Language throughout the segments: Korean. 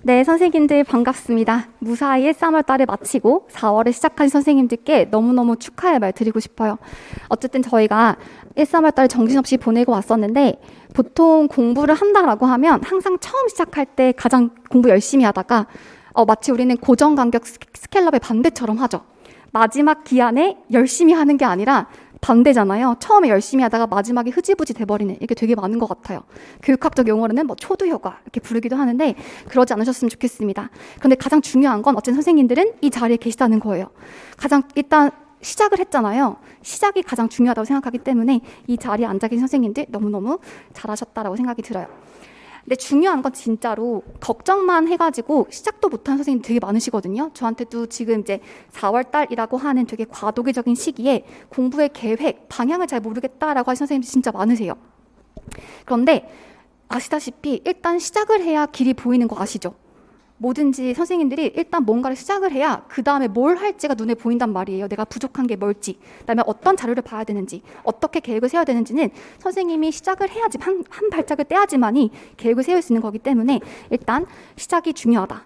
네, 선생님들 반갑습니다. 무사히 3월 달을 마치고 4월에 시작한 선생님들께 너무너무 축하의 말 드리고 싶어요. 어쨌든 저희가 3월 달 정신없이 보내고 왔었는데 보통 공부를 한다라고 하면 항상 처음 시작할 때 가장 공부 열심히 하다가 마치 우리는 고정간격 스캘럽의 반대처럼 하죠. 마지막 기한에 열심히 하는 게 아니라 반대잖아요. 처음에 열심히 하다가 마지막에 흐지부지 돼버리는 이게 되게 많은 것 같아요. 교육학적 용어로는 초두효과 이렇게 부르기도 하는데 그러지 않으셨으면 좋겠습니다. 그런데 가장 중요한 건 어쨌든 선생님들은 이 자리에 계시다는 거예요. 일단 시작을 했잖아요. 시작이 가장 중요하다고 생각하기 때문에 이 자리에 앉아 계신 선생님들 너무너무 잘하셨다라고 생각이 들어요. 근데 중요한 건 진짜로 걱정만 해가지고 시작도 못한 선생님 되게 많으시거든요. 저한테도 지금 이제 4월 달이라고 하는 되게 과도기적인 시기에 공부의 계획, 방향을 잘 모르겠다라고 하신 선생님들 진짜 많으세요. 그런데 아시다시피 일단 시작을 해야 길이 보이는 거 아시죠? 뭐든지 선생님들이 일단 뭔가를 시작을 해야 그 다음에 뭘 할지가 눈에 보인단 말이에요. 내가 부족한 게 뭘지, 그다음에 어떤 자료를 봐야 되는지, 어떻게 계획을 세워야 되는지는 선생님이 시작을 해야지 한 발짝을 떼야지만이 계획을 세울 수 있는 거기 때문에 일단 시작이 중요하다.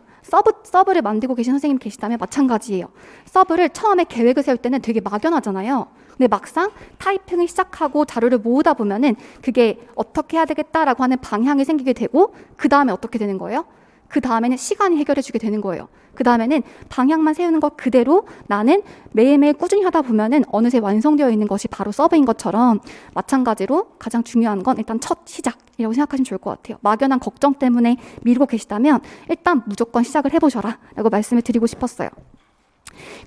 서브를 만들고 계신 선생님 계시다면 마찬가지예요. 서브를 처음에 계획을 세울 때는 되게 막연하잖아요. 근데 막상 타이핑을 시작하고 자료를 모으다 보면은 그게 어떻게 해야 되겠다라고 하는 방향이 생기게 되고 그 다음에 어떻게 되는 거예요? 그 다음에는 시간이 해결해 주게 되는 거예요. 그 다음에는 방향만 세우는 것 그대로 나는 매일매일 꾸준히 하다 보면은 어느새 완성되어 있는 것이 바로 서브인 것처럼 마찬가지로 가장 중요한 건 일단 첫 시작이라고 생각하시면 좋을 것 같아요. 막연한 걱정 때문에 미루고 계시다면 일단 무조건 시작을 해보셔라 라고 말씀을 드리고 싶었어요.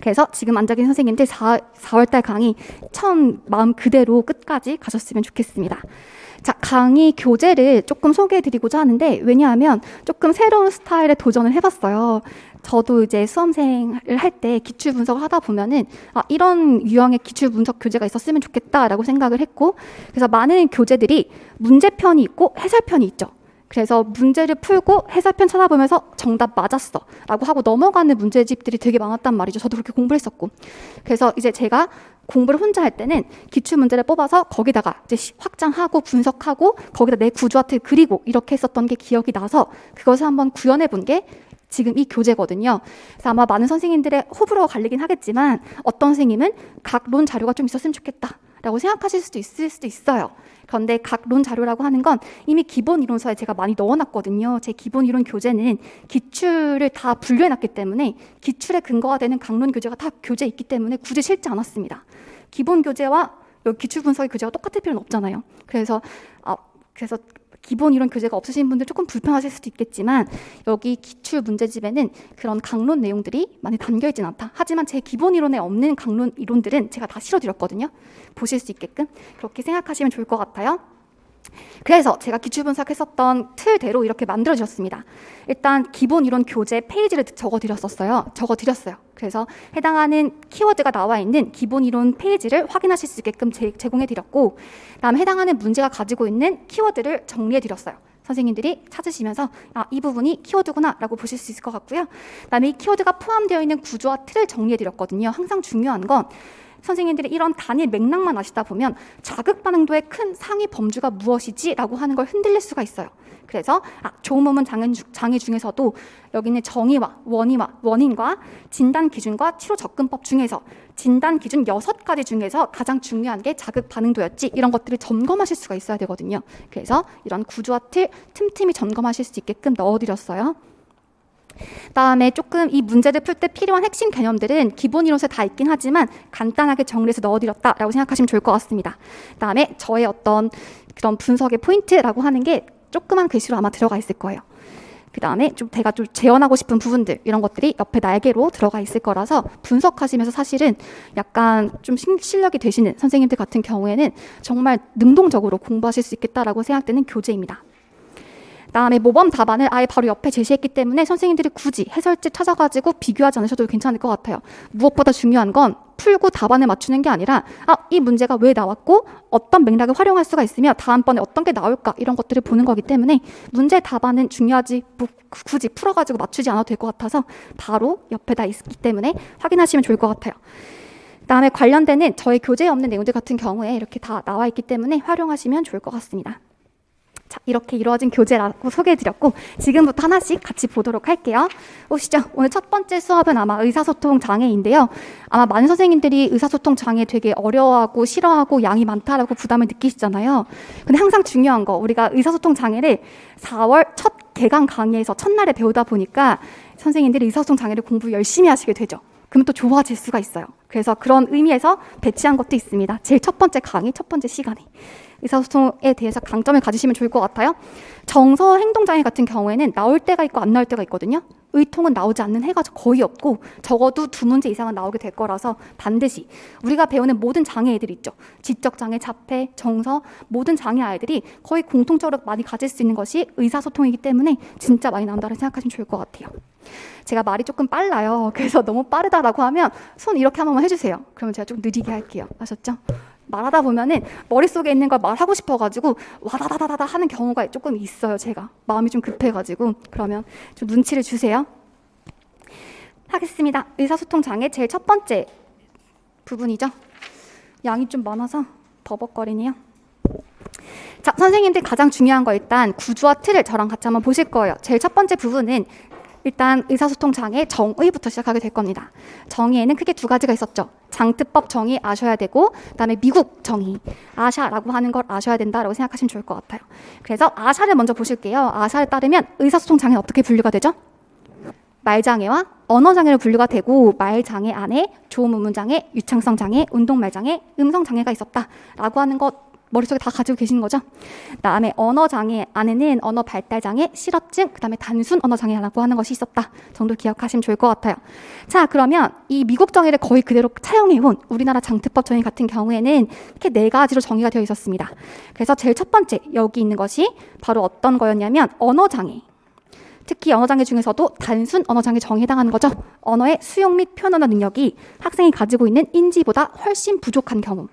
그래서 지금 앉아 계신 선생님들 4월달 강의 처음 마음 그대로 끝까지 가셨으면 좋겠습니다. 자, 강의 교재를 조금 소개해드리고자 하는데 왜냐하면 조금 새로운 스타일의 도전을 해봤어요. 저도 이제 수험생을 할 때 기출 분석을 하다 보면은 이런 유형의 기출 분석 교재가 있었으면 좋겠다라고 생각을 했고 그래서 많은 교재들이 문제편이 있고 해설편이 있죠. 그래서 문제를 풀고 해설편 찾아보면서 정답 맞았어 라고 하고 넘어가는 문제집들이 되게 많았단 말이죠. 저도 그렇게 공부를 했었고. 그래서 이제 제가 공부를 혼자 할 때는 기출 문제를 뽑아서 거기다가 이제 확장하고 분석하고 거기다 내 구조화를 그리고 이렇게 했었던 게 기억이 나서 그것을 한번 구현해 본 게 지금 이 교재거든요. 그래서 아마 많은 선생님들의 호불호가 갈리긴 하겠지만 어떤 선생님은 각론 자료가 좀 있었으면 좋겠다 라고 생각하실 수도 있을 수도 있어요. 그런데 각론 자료라고 하는 건 이미 기본 이론서에 제가 많이 넣어놨거든요. 제 기본 이론 교재는 기출을 다 분류해놨기 때문에 기출에 근거가 되는 강론 교재가 다 교재에 있기 때문에 굳이 실지 않았습니다. 기본 교재와 기출 분석의 교재가 똑같을 필요는 없잖아요. 그래서 기본 이론 교재가 없으신 분들 조금 불편하실 수도 있겠지만 여기 기출 문제집에는 그런 강론 내용들이 많이 담겨있진 않다. 하지만 제 기본 이론에 없는 강론 이론들은 제가 다 실어드렸거든요. 보실 수 있게끔 그렇게 생각하시면 좋을 것 같아요. 그래서 제가 기출 분석했었던 틀대로 이렇게 만들어주셨습니다. 일단 기본 이론 교재 페이지를 적어드렸어요. 그래서 해당하는 키워드가 나와 있는 기본 이론 페이지를 확인하실 수 있게끔 제공해드렸고 그다음에 해당하는 문제가 가지고 있는 키워드를 정리해드렸어요. 선생님들이 찾으시면서 이 부분이 키워드구나 라고 보실 수 있을 것 같고요. 그다음에 이 키워드가 포함되어 있는 구조와 틀을 정리해드렸거든요. 항상 중요한 건 선생님들이 이런 단일 맥락만 아시다 보면 자극 반응도의 큰 상위 범주가 무엇이지? 라고 하는 걸 흔들릴 수가 있어요. 그래서 조음음은 장애 중에서도 여기 있는 정의와 원인과 진단 기준과 치료 접근법 중에서 진단 기준 6가지 중에서 가장 중요한 게 자극 반응도였지 이런 것들을 점검하실 수가 있어야 되거든요. 그래서 이런 구조와 틀 틈틈이 점검하실 수 있게끔 넣어드렸어요. 다음에 조금 이 문제를 풀 때 필요한 핵심 개념들은 기본 이론서에 다 있긴 하지만 간단하게 정리해서 넣어드렸다라고 생각하시면 좋을 것 같습니다. 다음에 저의 어떤 그런 분석의 포인트라고 하는 게 조그만 글씨로 아마 들어가 있을 거예요. 그 다음에 제가 좀 재현하고 싶은 부분들 이런 것들이 옆에 날개로 들어가 있을 거라서 분석하시면서 사실은 약간 좀 실력이 되시는 선생님들 같은 경우에는 정말 능동적으로 공부하실 수 있겠다라고 생각되는 교재입니다. 다음에 모범 답안을 아예 바로 옆에 제시했기 때문에 선생님들이 굳이 해설집 찾아가지고 비교하지 않으셔도 괜찮을 것 같아요. 무엇보다 중요한 건 풀고 답안을 맞추는 게 아니라 이 문제가 왜 나왔고 어떤 맥락을 활용할 수가 있으며 다음번에 어떤 게 나올까 이런 것들을 보는 거기 때문에 문제 답안은 중요하지 굳이 풀어가지고 맞추지 않아도 될 것 같아서 바로 옆에다 있기 때문에 확인하시면 좋을 것 같아요. 다음에 관련되는 저희 교재에 없는 내용들 같은 경우에 이렇게 다 나와 있기 때문에 활용하시면 좋을 것 같습니다. 자, 이렇게 이루어진 교재라고 소개해드렸고 지금부터 하나씩 같이 보도록 할게요. 보시죠. 오늘 첫 번째 수업은 아마 의사소통 장애인데요. 아마 많은 선생님들이 의사소통 장애 되게 어려워하고 싫어하고 양이 많다라고 부담을 느끼시잖아요. 근데 항상 중요한 거, 우리가 의사소통 장애를 4월 첫 개강 강의에서 첫날에 배우다 보니까 선생님들이 의사소통 장애를 공부 열심히 하시게 되죠. 그러면 또 좋아질 수가 있어요. 그래서 그런 의미에서 배치한 것도 있습니다. 제일 첫 번째 강의, 첫 번째 시간에. 의사소통에 대해서 강점을 가지시면 좋을 것 같아요. 정서 행동장애 같은 경우에는 나올 때가 있고 안 나올 때가 있거든요. 의통은 나오지 않는 해가 거의 없고 적어도 2문제 이상은 나오게 될 거라서 반드시 우리가 배우는 모든 장애애들 있죠. 지적장애, 자폐, 정서 모든 장애 아이들이 거의 공통적으로 많이 가질 수 있는 것이 의사소통이기 때문에 진짜 많이 나온다고 생각하시면 좋을 것 같아요. 제가 말이 조금 빨라요. 그래서 너무 빠르다라고 하면 손 이렇게 한 번만 해주세요. 그러면 제가 좀 느리게 할게요. 아셨죠? 말하다 보면은 머릿속에 있는 걸 말하고 싶어가지고 와다다다다 하는 경우가 조금 있어요. 제가 마음이 좀 급해가지고. 그러면 좀 눈치를 주세요. 하겠습니다. 의사소통 장애 제일 첫 번째 부분이죠. 양이 좀 많아서 버벅거리네요. 자, 선생님들 가장 중요한 거 일단 구조와 틀을 저랑 같이 한번 보실 거예요. 제일 첫 번째 부분은 일단 의사소통 장애 정의부터 시작하게 될 겁니다. 정의에는 크게 2가지가 있었죠. 장트법 정의 아셔야 되고 그다음에 미국 정의, 아샤라고 하는 걸 아셔야 된다라고 생각하시면 좋을 것 같아요. 그래서 아샤를 먼저 보실게요. 아샤에 따르면 의사소통 장애는 어떻게 분류가 되죠? 말장애와 언어장애로 분류가 되고 말장애 안에 조음문장애, 유창성 장애, 운동말장애, 음성장애가 있었다라고 하는 것 머릿속에 다 가지고 계시는 거죠. 그다음에 언어장애 안에는 언어발달장애, 실어증, 그다음에 단순 언어장애라고 하는 것이 있었다 정도 기억하시면 좋을 것 같아요. 자, 그러면 이 미국 정의를 거의 그대로 차용해온 우리나라 장트법 정의 같은 경우에는 이렇게 4가지로 정의가 되어 있었습니다. 그래서 제일 첫 번째 여기 있는 것이 바로 어떤 거였냐면 언어장애. 특히 언어장애 중에서도 단순 언어장애 정의에 해당하는 거죠. 언어의 수용 및 표현 언어 능력이 학생이 가지고 있는 인지보다 훨씬 부족한 경우.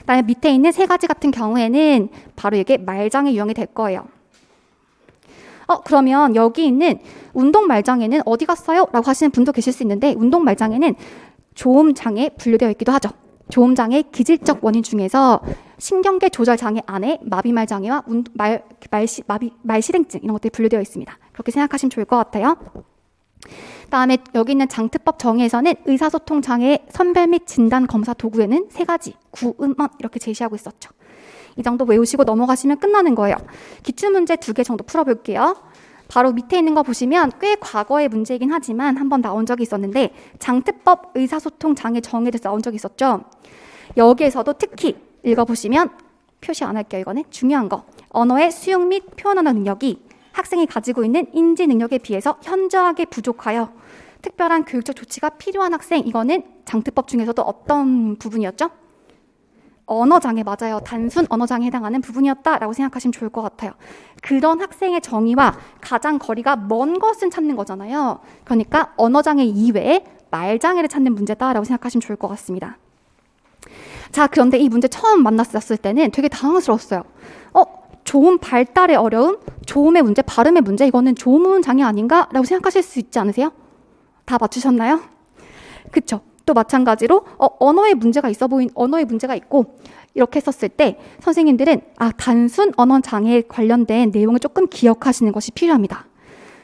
그다음에 밑에 있는 3가지 같은 경우에는 바로 이게 말장애 유형이 될 거예요. 그러면 여기 있는 운동 말장애는 어디 갔어요? 라고 하시는 분도 계실 수 있는데 운동 말장애는 조음장애 분류되어 있기도 하죠. 조음장애 기질적 원인 중에서 신경계 조절 장애 안에 마비말 장애와 말실행증 이런 것들이 분류되어 있습니다. 그렇게 생각하시면 좋을 것 같아요. 다음에 여기 있는 장트법 정의에서는 의사소통 장애 선별 및 진단 검사 도구에는 3가지 구음언 이렇게 제시하고 있었죠. 이 정도 외우시고 넘어가시면 끝나는 거예요. 기출문제 2개 정도 풀어볼게요. 바로 밑에 있는 거 보시면 꽤 과거의 문제이긴 하지만 한번 나온 적이 있었는데 장트법 의사소통 장애 정의에 대해서 나온 적이 있었죠. 여기에서도 특히 읽어보시면 표시 안 할게요. 이거는 중요한 거. 언어의 수용 및 표현 언어 능력이 학생이 가지고 있는 인지 능력에 비해서 현저하게 부족하여 특별한 교육적 조치가 필요한 학생, 이거는 장트법 중에서도 어떤 부분이었죠? 언어장애 맞아요. 단순 언어장애에 해당하는 부분이었다라고 생각하시면 좋을 것 같아요. 그런 학생의 정의와 가장 거리가 먼 것은 찾는 거잖아요. 그러니까 언어장애 이외에 말장애를 찾는 문제다라고 생각하시면 좋을 것 같습니다. 자, 그런데 이 문제 처음 만났을 때는 되게 당황스러웠어요. 조음 발달의 어려움, 조음의 문제, 발음의 문제, 이거는 조음 장애 아닌가? 라고 생각하실 수 있지 않으세요? 다 맞추셨나요? 그쵸? 또 마찬가지로 언어의 문제가 언어의 문제가 있고 이렇게 했었을 때 선생님들은 단순 언어 장애에 관련된 내용을 조금 기억하시는 것이 필요합니다.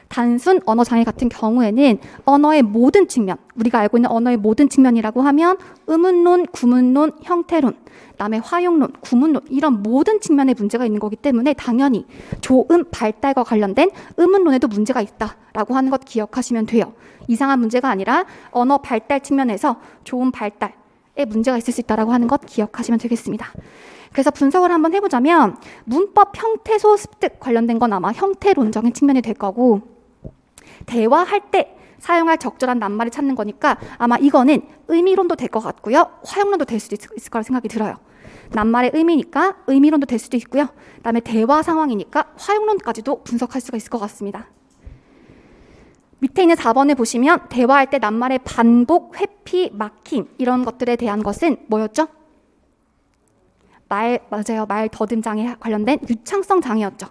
단순 언어 장애 같은 경우에는 언어의 모든 측면, 우리가 알고 있는 언어의 모든 측면이라고 하면 의문론, 구문론, 형태론, 그다음에 화용론, 구문론 이런 모든 측면에 문제가 있는 거기 때문에 당연히 조음 발달과 관련된 의문론에도 문제가 있다라고 하는 것 기억하시면 돼요. 이상한 문제가 아니라 언어 발달 측면에서 조음 발달에 문제가 있을 수 있다라고 하는 것 기억하시면 되겠습니다. 그래서 분석을 한번 해보자면 문법 형태소 습득 관련된 건 아마 형태론적인 측면이 될 거고 대화할 때 사용할 적절한 낱말을 찾는 거니까 아마 이거는 의미론도 될 것 같고요. 화용론도 될 수도 있을 거라 생각이 들어요. 낱말의 의미니까 의미론도 될 수도 있고요. 그다음에 대화 상황이니까 화용론까지도 분석할 수가 있을 것 같습니다. 밑에 있는 4번을 보시면 대화할 때 낱말의 반복, 회피, 막힘 이런 것들에 대한 것은 뭐였죠? 맞아요. 말 더듬 장애 관련된 유창성 장애였죠.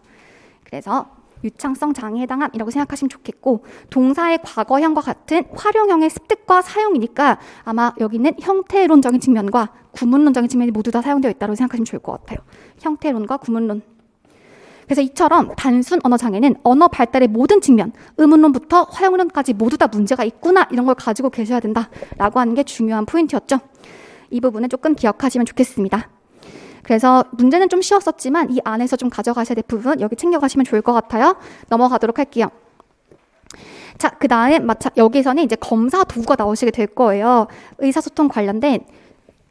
그래서 유창성 장애에 해당함이라고 생각하시면 좋겠고 동사의 과거형과 같은 활용형의 습득과 사용이니까 아마 여기는 형태론적인 측면과 구문론적인 측면이 모두 다 사용되어 있다고 생각하시면 좋을 것 같아요. 형태론과 구문론. 그래서 이처럼 단순 언어 장애는 언어 발달의 모든 측면, 의문론부터 화형론까지 모두 다 문제가 있구나 이런 걸 가지고 계셔야 된다라고 하는 게 중요한 포인트였죠. 이 부분은 조금 기억하시면 좋겠습니다. 그래서 문제는 좀 쉬웠었지만 이 안에서 좀 가져가셔야 될 부분 여기 챙겨가시면 좋을 것 같아요. 넘어가도록 할게요. 자, 그 다음 여기서는 이제 검사 도구가 나오시게 될 거예요. 의사소통 관련된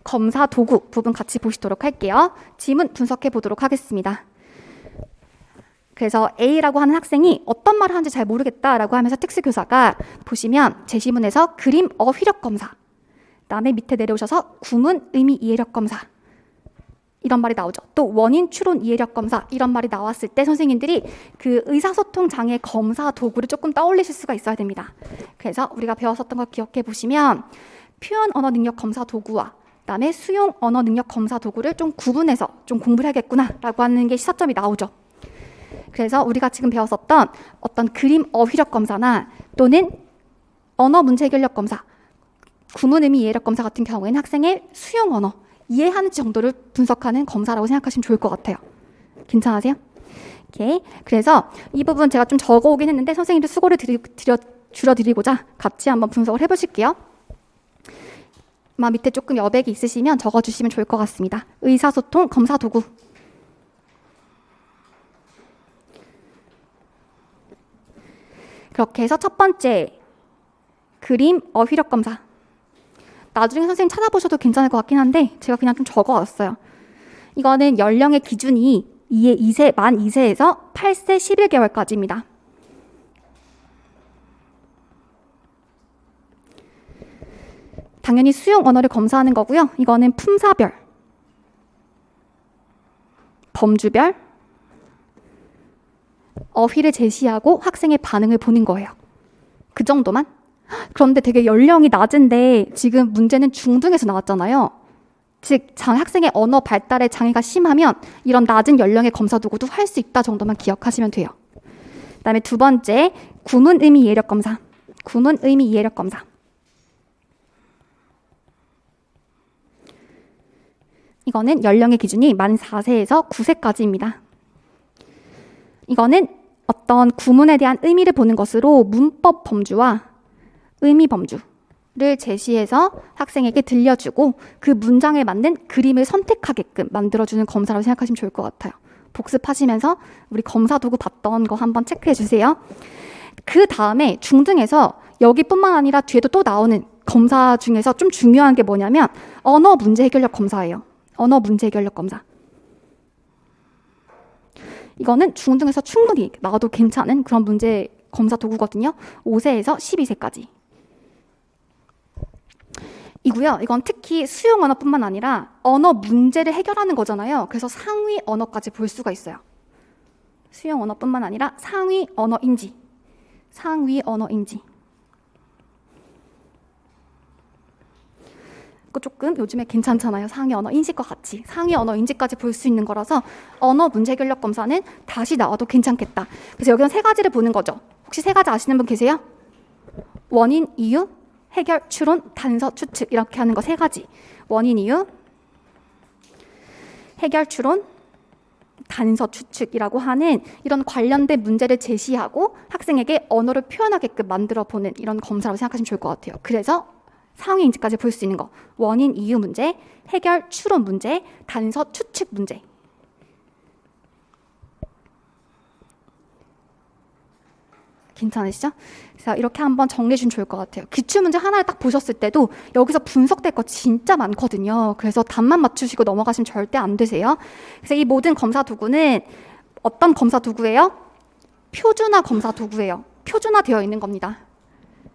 검사 도구 부분 같이 보시도록 할게요. 지문 분석해 보도록 하겠습니다. 그래서 A라고 하는 학생이 어떤 말을 하는지 잘 모르겠다라고 하면서 특수교사가 보시면 제시문에서 그림 어휘력 검사, 그다음에 밑에 내려오셔서 구문 의미 이해력 검사 이런 말이 나오죠. 또 원인 추론 이해력 검사 이런 말이 나왔을 때 선생님들이 그 의사소통 장애 검사 도구를 조금 떠올리실 수가 있어야 됩니다. 그래서 우리가 배웠었던 거 기억해 보시면 표현 언어 능력 검사 도구와 그다음에 수용 언어 능력 검사 도구를 좀 구분해서 좀 공부를 하겠구나라고 하는 게 시사점이 나오죠. 그래서 우리가 지금 배웠었던 어떤 그림 어휘력 검사나 또는 언어 문제 해결력 검사, 구문 의미 이해력 검사 같은 경우에는 학생의 수용 언어, 이해하는 정도를 분석하는 검사라고 생각하시면 좋을 것 같아요. 괜찮으세요? 오케이. 그래서 이 부분 제가 좀 적어오긴 했는데 선생님들 수고를 줄여드리고자 같이 한번 분석을 해보실게요. 밑에 조금 여백이 있으시면 적어주시면 좋을 것 같습니다. 의사소통 검사 도구. 그렇게 해서 첫 번째 그림 어휘력 검사. 나중에 선생님 찾아보셔도 괜찮을 것 같긴 한데 제가 그냥 좀 적어왔어요. 이거는 연령의 기준이 만 2세에서 8세 11개월까지입니다. 당연히 수용 언어를 검사하는 거고요. 이거는 품사별, 범주별, 어휘를 제시하고 학생의 반응을 보는 거예요. 그 정도만? 그런데 되게 연령이 낮은데 지금 문제는 중등에서 나왔잖아요. 즉 학생의 언어 발달에 장애가 심하면 이런 낮은 연령의 검사 도구도 할 수 있다 정도만 기억하시면 돼요. 그다음에 두 번째 구문 의미 이해력 검사. 구문 의미 이해력 검사. 이거는 연령의 기준이 만 4세에서 9세까지입니다. 이거는 어떤 구문에 대한 의미를 보는 것으로 문법 범주와 의미 범주를 제시해서 학생에게 들려주고 그 문장에 맞는 그림을 선택하게끔 만들어주는 검사라고 생각하시면 좋을 것 같아요. 복습하시면서 우리 검사 도구 봤던 거 한번 체크해 주세요. 그 다음에 중등에서 여기뿐만 아니라 뒤에도 또 나오는 검사 중에서 좀 중요한 게 뭐냐면 언어 문제 해결력 검사예요. 언어 문제 해결력 검사. 이거는 중등에서 충분히 나와도 괜찮은 그런 문제 검사 도구거든요. 5세에서 12세까지. 이고요. 이건 특히 수용 언어뿐만 아니라 언어 문제를 해결하는 거잖아요. 그래서 상위 언어까지 볼 수가 있어요. 수용 언어뿐만 아니라 상위 언어 인지. 상위 언어 인지. 조금 요즘에 괜찮잖아요. 상위 언어 인식과 같이 상위 언어 인지까지 볼 수 있는 거라서 언어 문제 해결력 검사는 다시 나와도 괜찮겠다. 그래서 여기는 세 가지를 보는 거죠. 혹시 세 가지 아시는 분 계세요? 원인, 이유, 해결, 추론, 단서, 추측 이렇게 하는 거 세 가지. 원인, 이유, 해결, 추론, 단서, 추측이라고 하는 이런 관련된 문제를 제시하고 학생에게 언어를 표현하게끔 만들어 보는 이런 검사라고 생각하시면 좋을 것 같아요. 그래서 상위 인지까지 볼 수 있는 거. 원인, 이유 문제, 해결, 추론 문제, 단서, 추측 문제. 괜찮으시죠? 그래서 이렇게 한번 정리해 주면 좋을 것 같아요. 기출문제 하나를 딱 보셨을 때도 여기서 분석될 거 진짜 많거든요. 그래서 답만 맞추시고 넘어가시면 절대 안 되세요. 그래서 이 모든 검사 도구는 어떤 검사 도구예요? 표준화 검사 도구예요. 표준화되어 있는 겁니다.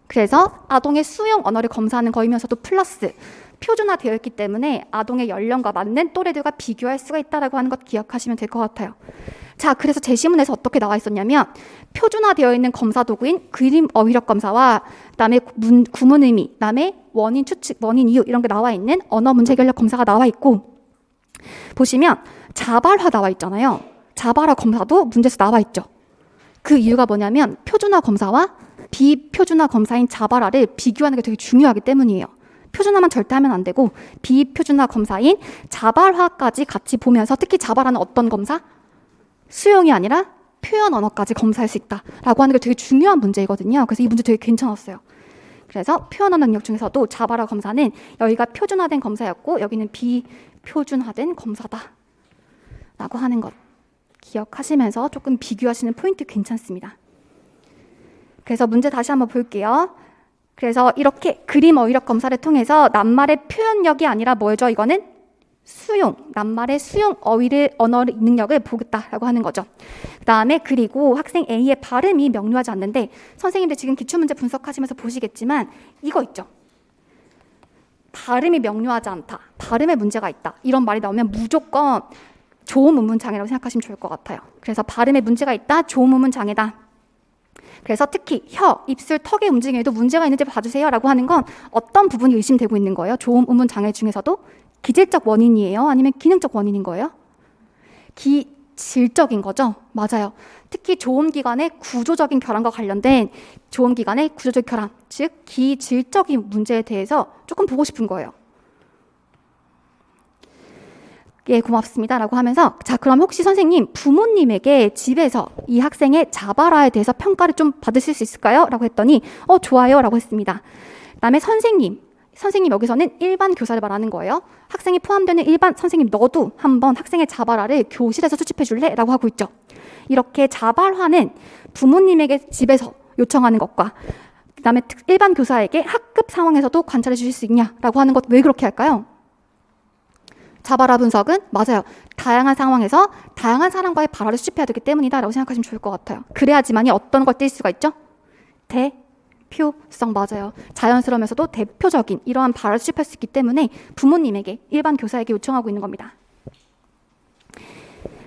그래서 아동의 수용 언어를 검사하는 거이면서도 플러스 표준화되어 있기 때문에 아동의 연령과 맞는 또래들과 비교할 수가 있다고 하는 것 기억하시면 될 것 같아요. 자, 그래서 제시문에서 어떻게 나와 있었냐면 표준화되어 있는 검사 도구인 그림 어휘력 검사와 그다음에 구문 의미, 그다음에 원인 추측, 원인 이유 이런 게 나와 있는 언어 문제 해결력 검사가 나와 있고 보시면 자발화 나와 있잖아요. 자발화 검사도 문제에서 나와 있죠. 그 이유가 뭐냐면 표준화 검사와 비표준화 검사인 자발화를 비교하는 게 되게 중요하기 때문이에요. 표준화만 절대 하면 안 되고 비표준화 검사인 자발화까지 같이 보면서 특히 자발화는 어떤 검사? 수용이 아니라 표현 언어까지 검사할 수 있다라고 하는 게 되게 중요한 문제이거든요. 그래서 이 문제 되게 괜찮았어요. 그래서 표현 언어 능력 중에서도 자바라 검사는 여기가 표준화된 검사였고 여기는 비표준화된 검사다 라고 하는 것 기억하시면서 조금 비교하시는 포인트 괜찮습니다. 그래서 문제 다시 한번 볼게요. 그래서 이렇게 그림 어휘력 검사를 통해서 낱말의 표현력이 아니라 뭐죠? 이거는 수용, 낱말의 수용 언어 능력을 보겠다라고 하는 거죠. 그 다음에 그리고 학생 A의 발음이 명료하지 않는데 선생님들 지금 기출문제 분석하시면서 보시겠지만 이거 있죠. 발음이 명료하지 않다, 발음에 문제가 있다 이런 말이 나오면 무조건 조음 음문 장애라고 생각하시면 좋을 것 같아요. 그래서 발음에 문제가 있다, 조음 음문 장애다. 그래서 특히 혀, 입술, 턱의 움직임에도 문제가 있는지 봐주세요 라고 하는 건 어떤 부분이 의심되고 있는 거예요? 조음 음문 장애 중에서도 기질적 원인이에요? 아니면 기능적 원인인 거예요? 기질적인 거죠? 맞아요. 특히 조음기관의 구조적인 결함과 관련된 조음기관의 구조적 결함, 즉 기질적인 문제에 대해서 조금 보고 싶은 거예요. 예, 고맙습니다 라고 하면서 자, 그럼 혹시 선생님 부모님에게 집에서 이 학생의 자바라에 대해서 평가를 좀 받으실 수 있을까요? 라고 했더니 좋아요 라고 했습니다. 그 다음에 선생님 여기서는 일반 교사를 말하는 거예요. 학생이 포함되는 일반 선생님 너도 한번 학생의 자바라를 교실에서 수집해 줄래? 라고 하고 있죠. 이렇게 자발화는 부모님에게 집에서 요청하는 것과 그 다음에 일반 교사에게 학급 상황에서도 관찰해 주실 수 있냐라고 하는 것 왜 그렇게 할까요? 자바라 분석은 맞아요. 다양한 상황에서 다양한 사람과의 발화를 수집해야 되기 때문이다 라고 생각하시면 좋을 것 같아요. 그래야지만이 어떤 걸 띌 수가 있죠? 대표성 맞아요. 자연스러우면서도 대표적인 이러한 발화를 수집할 수 있기 때문에 부모님에게 일반 교사에게 요청하고 있는 겁니다.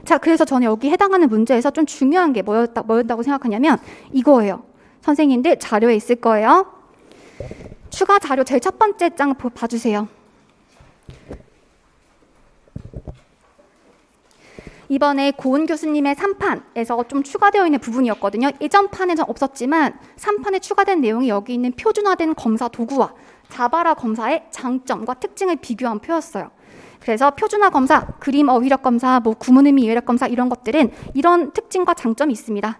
자, 그래서 저는 여기 해당하는 문제에서 좀 중요한 게 뭐였다고 생각하냐면 이거예요. 선생님들 자료에 있을 거예요. 추가 자료 제일 첫 번째 장 봐주세요. 이번에 고은 교수님의 3판에서 좀 추가되어 있는 부분이었거든요. 이전 판에는 없었지만 3판에 추가된 내용이 여기 있는 표준화된 검사 도구와 자바라 검사의 장점과 특징을 비교한 표였어요. 그래서 표준화 검사, 그림 어휘력 검사, 구문 의미 이해력 검사 이런 것들은 이런 특징과 장점이 있습니다.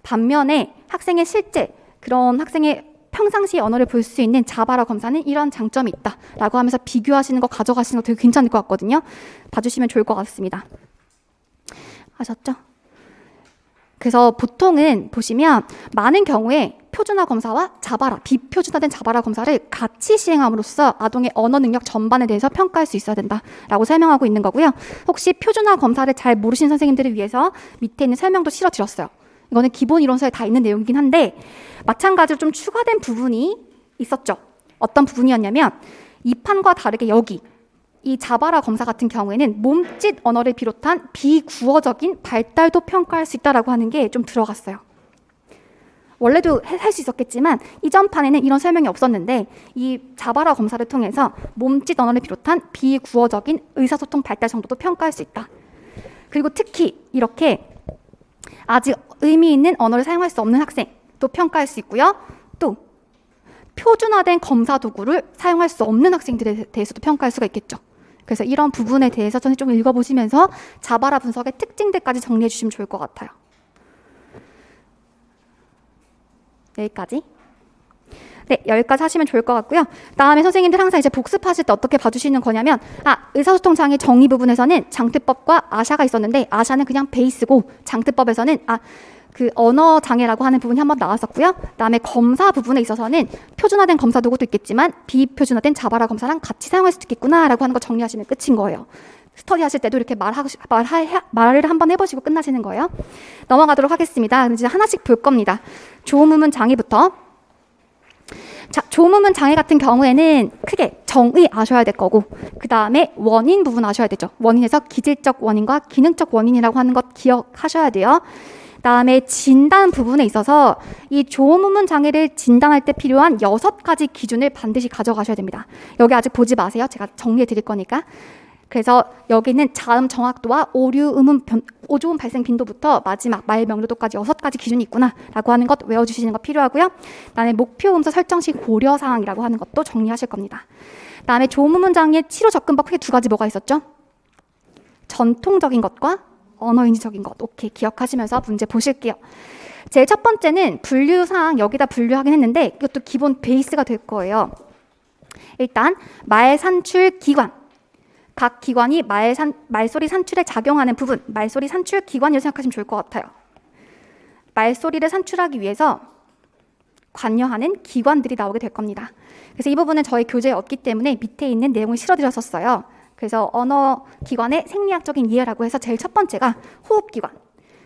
반면에 학생의 실제 그런 학생의 평상시 언어를 볼 수 있는 자바라 검사는 이런 장점이 있다라고 하면서 비교하시는 거 가져가시는 거 되게 괜찮을 것 같거든요. 봐주시면 좋을 것 같습니다. 아셨죠? 그래서 보통은 보시면 많은 경우에 표준화 검사와 자바라, 비표준화된 자바라 검사를 같이 시행함으로써 아동의 언어 능력 전반에 대해서 평가할 수 있어야 된다라고 설명하고 있는 거고요. 혹시 표준화 검사를 잘 모르신 선생님들을 위해서 밑에 있는 설명도 실어드렸어요. 이거는 기본 이론서에 다 있는 내용이긴 한데 마찬가지로 좀 추가된 부분이 있었죠. 어떤 부분이었냐면 이 판과 다르게 여기 이 자바라 검사 같은 경우에는 몸짓 언어를 비롯한 비구어적인 발달도 평가할 수 있다라고 하는 게 좀 들어갔어요. 원래도 할 수 있었겠지만 이전 판에는 이런 설명이 없었는데 이 자바라 검사를 통해서 몸짓 언어를 비롯한 비구어적인 의사소통 발달 정도도 평가할 수 있다. 그리고 특히 이렇게 아직 의미 있는 언어를 사용할 수 없는 학생도 평가할 수 있고요. 또 표준화된 검사 도구를 사용할 수 없는 학생들에 대해서도 평가할 수가 있겠죠. 그래서 이런 부분에 대해서 저는 좀 읽어보시면서 자바라 분석의 특징들까지 정리해 주시면 좋을 것 같아요. 여기까지. 네, 여기까지 하시면 좋을 것 같고요. 다음에 선생님들 항상 이제 복습하실 때 어떻게 봐주시는 거냐면 의사소통 장애 정의 부분에서는 장트법과 아샤가 있었는데 아샤는 그냥 베이스고 장트법에서는 그 언어 장애라고 하는 부분이 한번 나왔었고요. 그다음에 검사 부분에 있어서는 표준화된 검사 도구도 있겠지만 비표준화된 자바라 검사랑 같이 사용할 수도 있겠구나라고 하는 거 정리하시면 끝인 거예요. 스터디 하실 때도 이렇게 말을 한번 해보시고 끝나시는 거예요. 넘어가도록 하겠습니다. 이제 하나씩 볼 겁니다. 조음음문 장애부터. 자, 조음음문 장애 같은 경우에는 크게 정의 아셔야 될 거고 그 다음에 원인 부분 아셔야 되죠. 원인에서 기질적 원인과 기능적 원인이라고 하는 것 기억하셔야 돼요. 그다음에 진단 부분에 있어서 이 조음음문 장애를 진단할 때 필요한 6가지 기준을 반드시 가져가셔야 됩니다. 여기 아직 보지 마세요. 제가 정리해 드릴 거니까. 그래서 여기는 자음 정확도와 오조음 발생 빈도부터 마지막 말 명료도까지 6가지 기준이 있구나라고 하는 것 외워주시는 거 필요하고요. 그다음에 목표 음소 설정 시 고려 사항이라고 하는 것도 정리하실 겁니다. 그다음에 조음음문 장애 치료 접근법 크게 2가지 뭐가 있었죠? 전통적인 것과 언어인지적인 것. 오케이, 기억하시면서 문제 보실게요. 제일 첫 번째는 분류사항 여기다 분류하긴 했는데 이것도 기본 베이스가 될 거예요. 일단 말 산출 기관. 각 기관이 말소리 산출에 작용하는 부분, 말소리 산출 기관이라고 생각하시면 좋을 것 같아요. 말소리를 산출하기 위해서 관여하는 기관들이 나오게 될 겁니다. 그래서 이 부분은 저희 교재에 없기 때문에 밑에 있는 내용을 실어드렸었어요. 그래서 언어 기관의 생리학적인 이해라고 해서 제일 첫 번째가 호흡기관,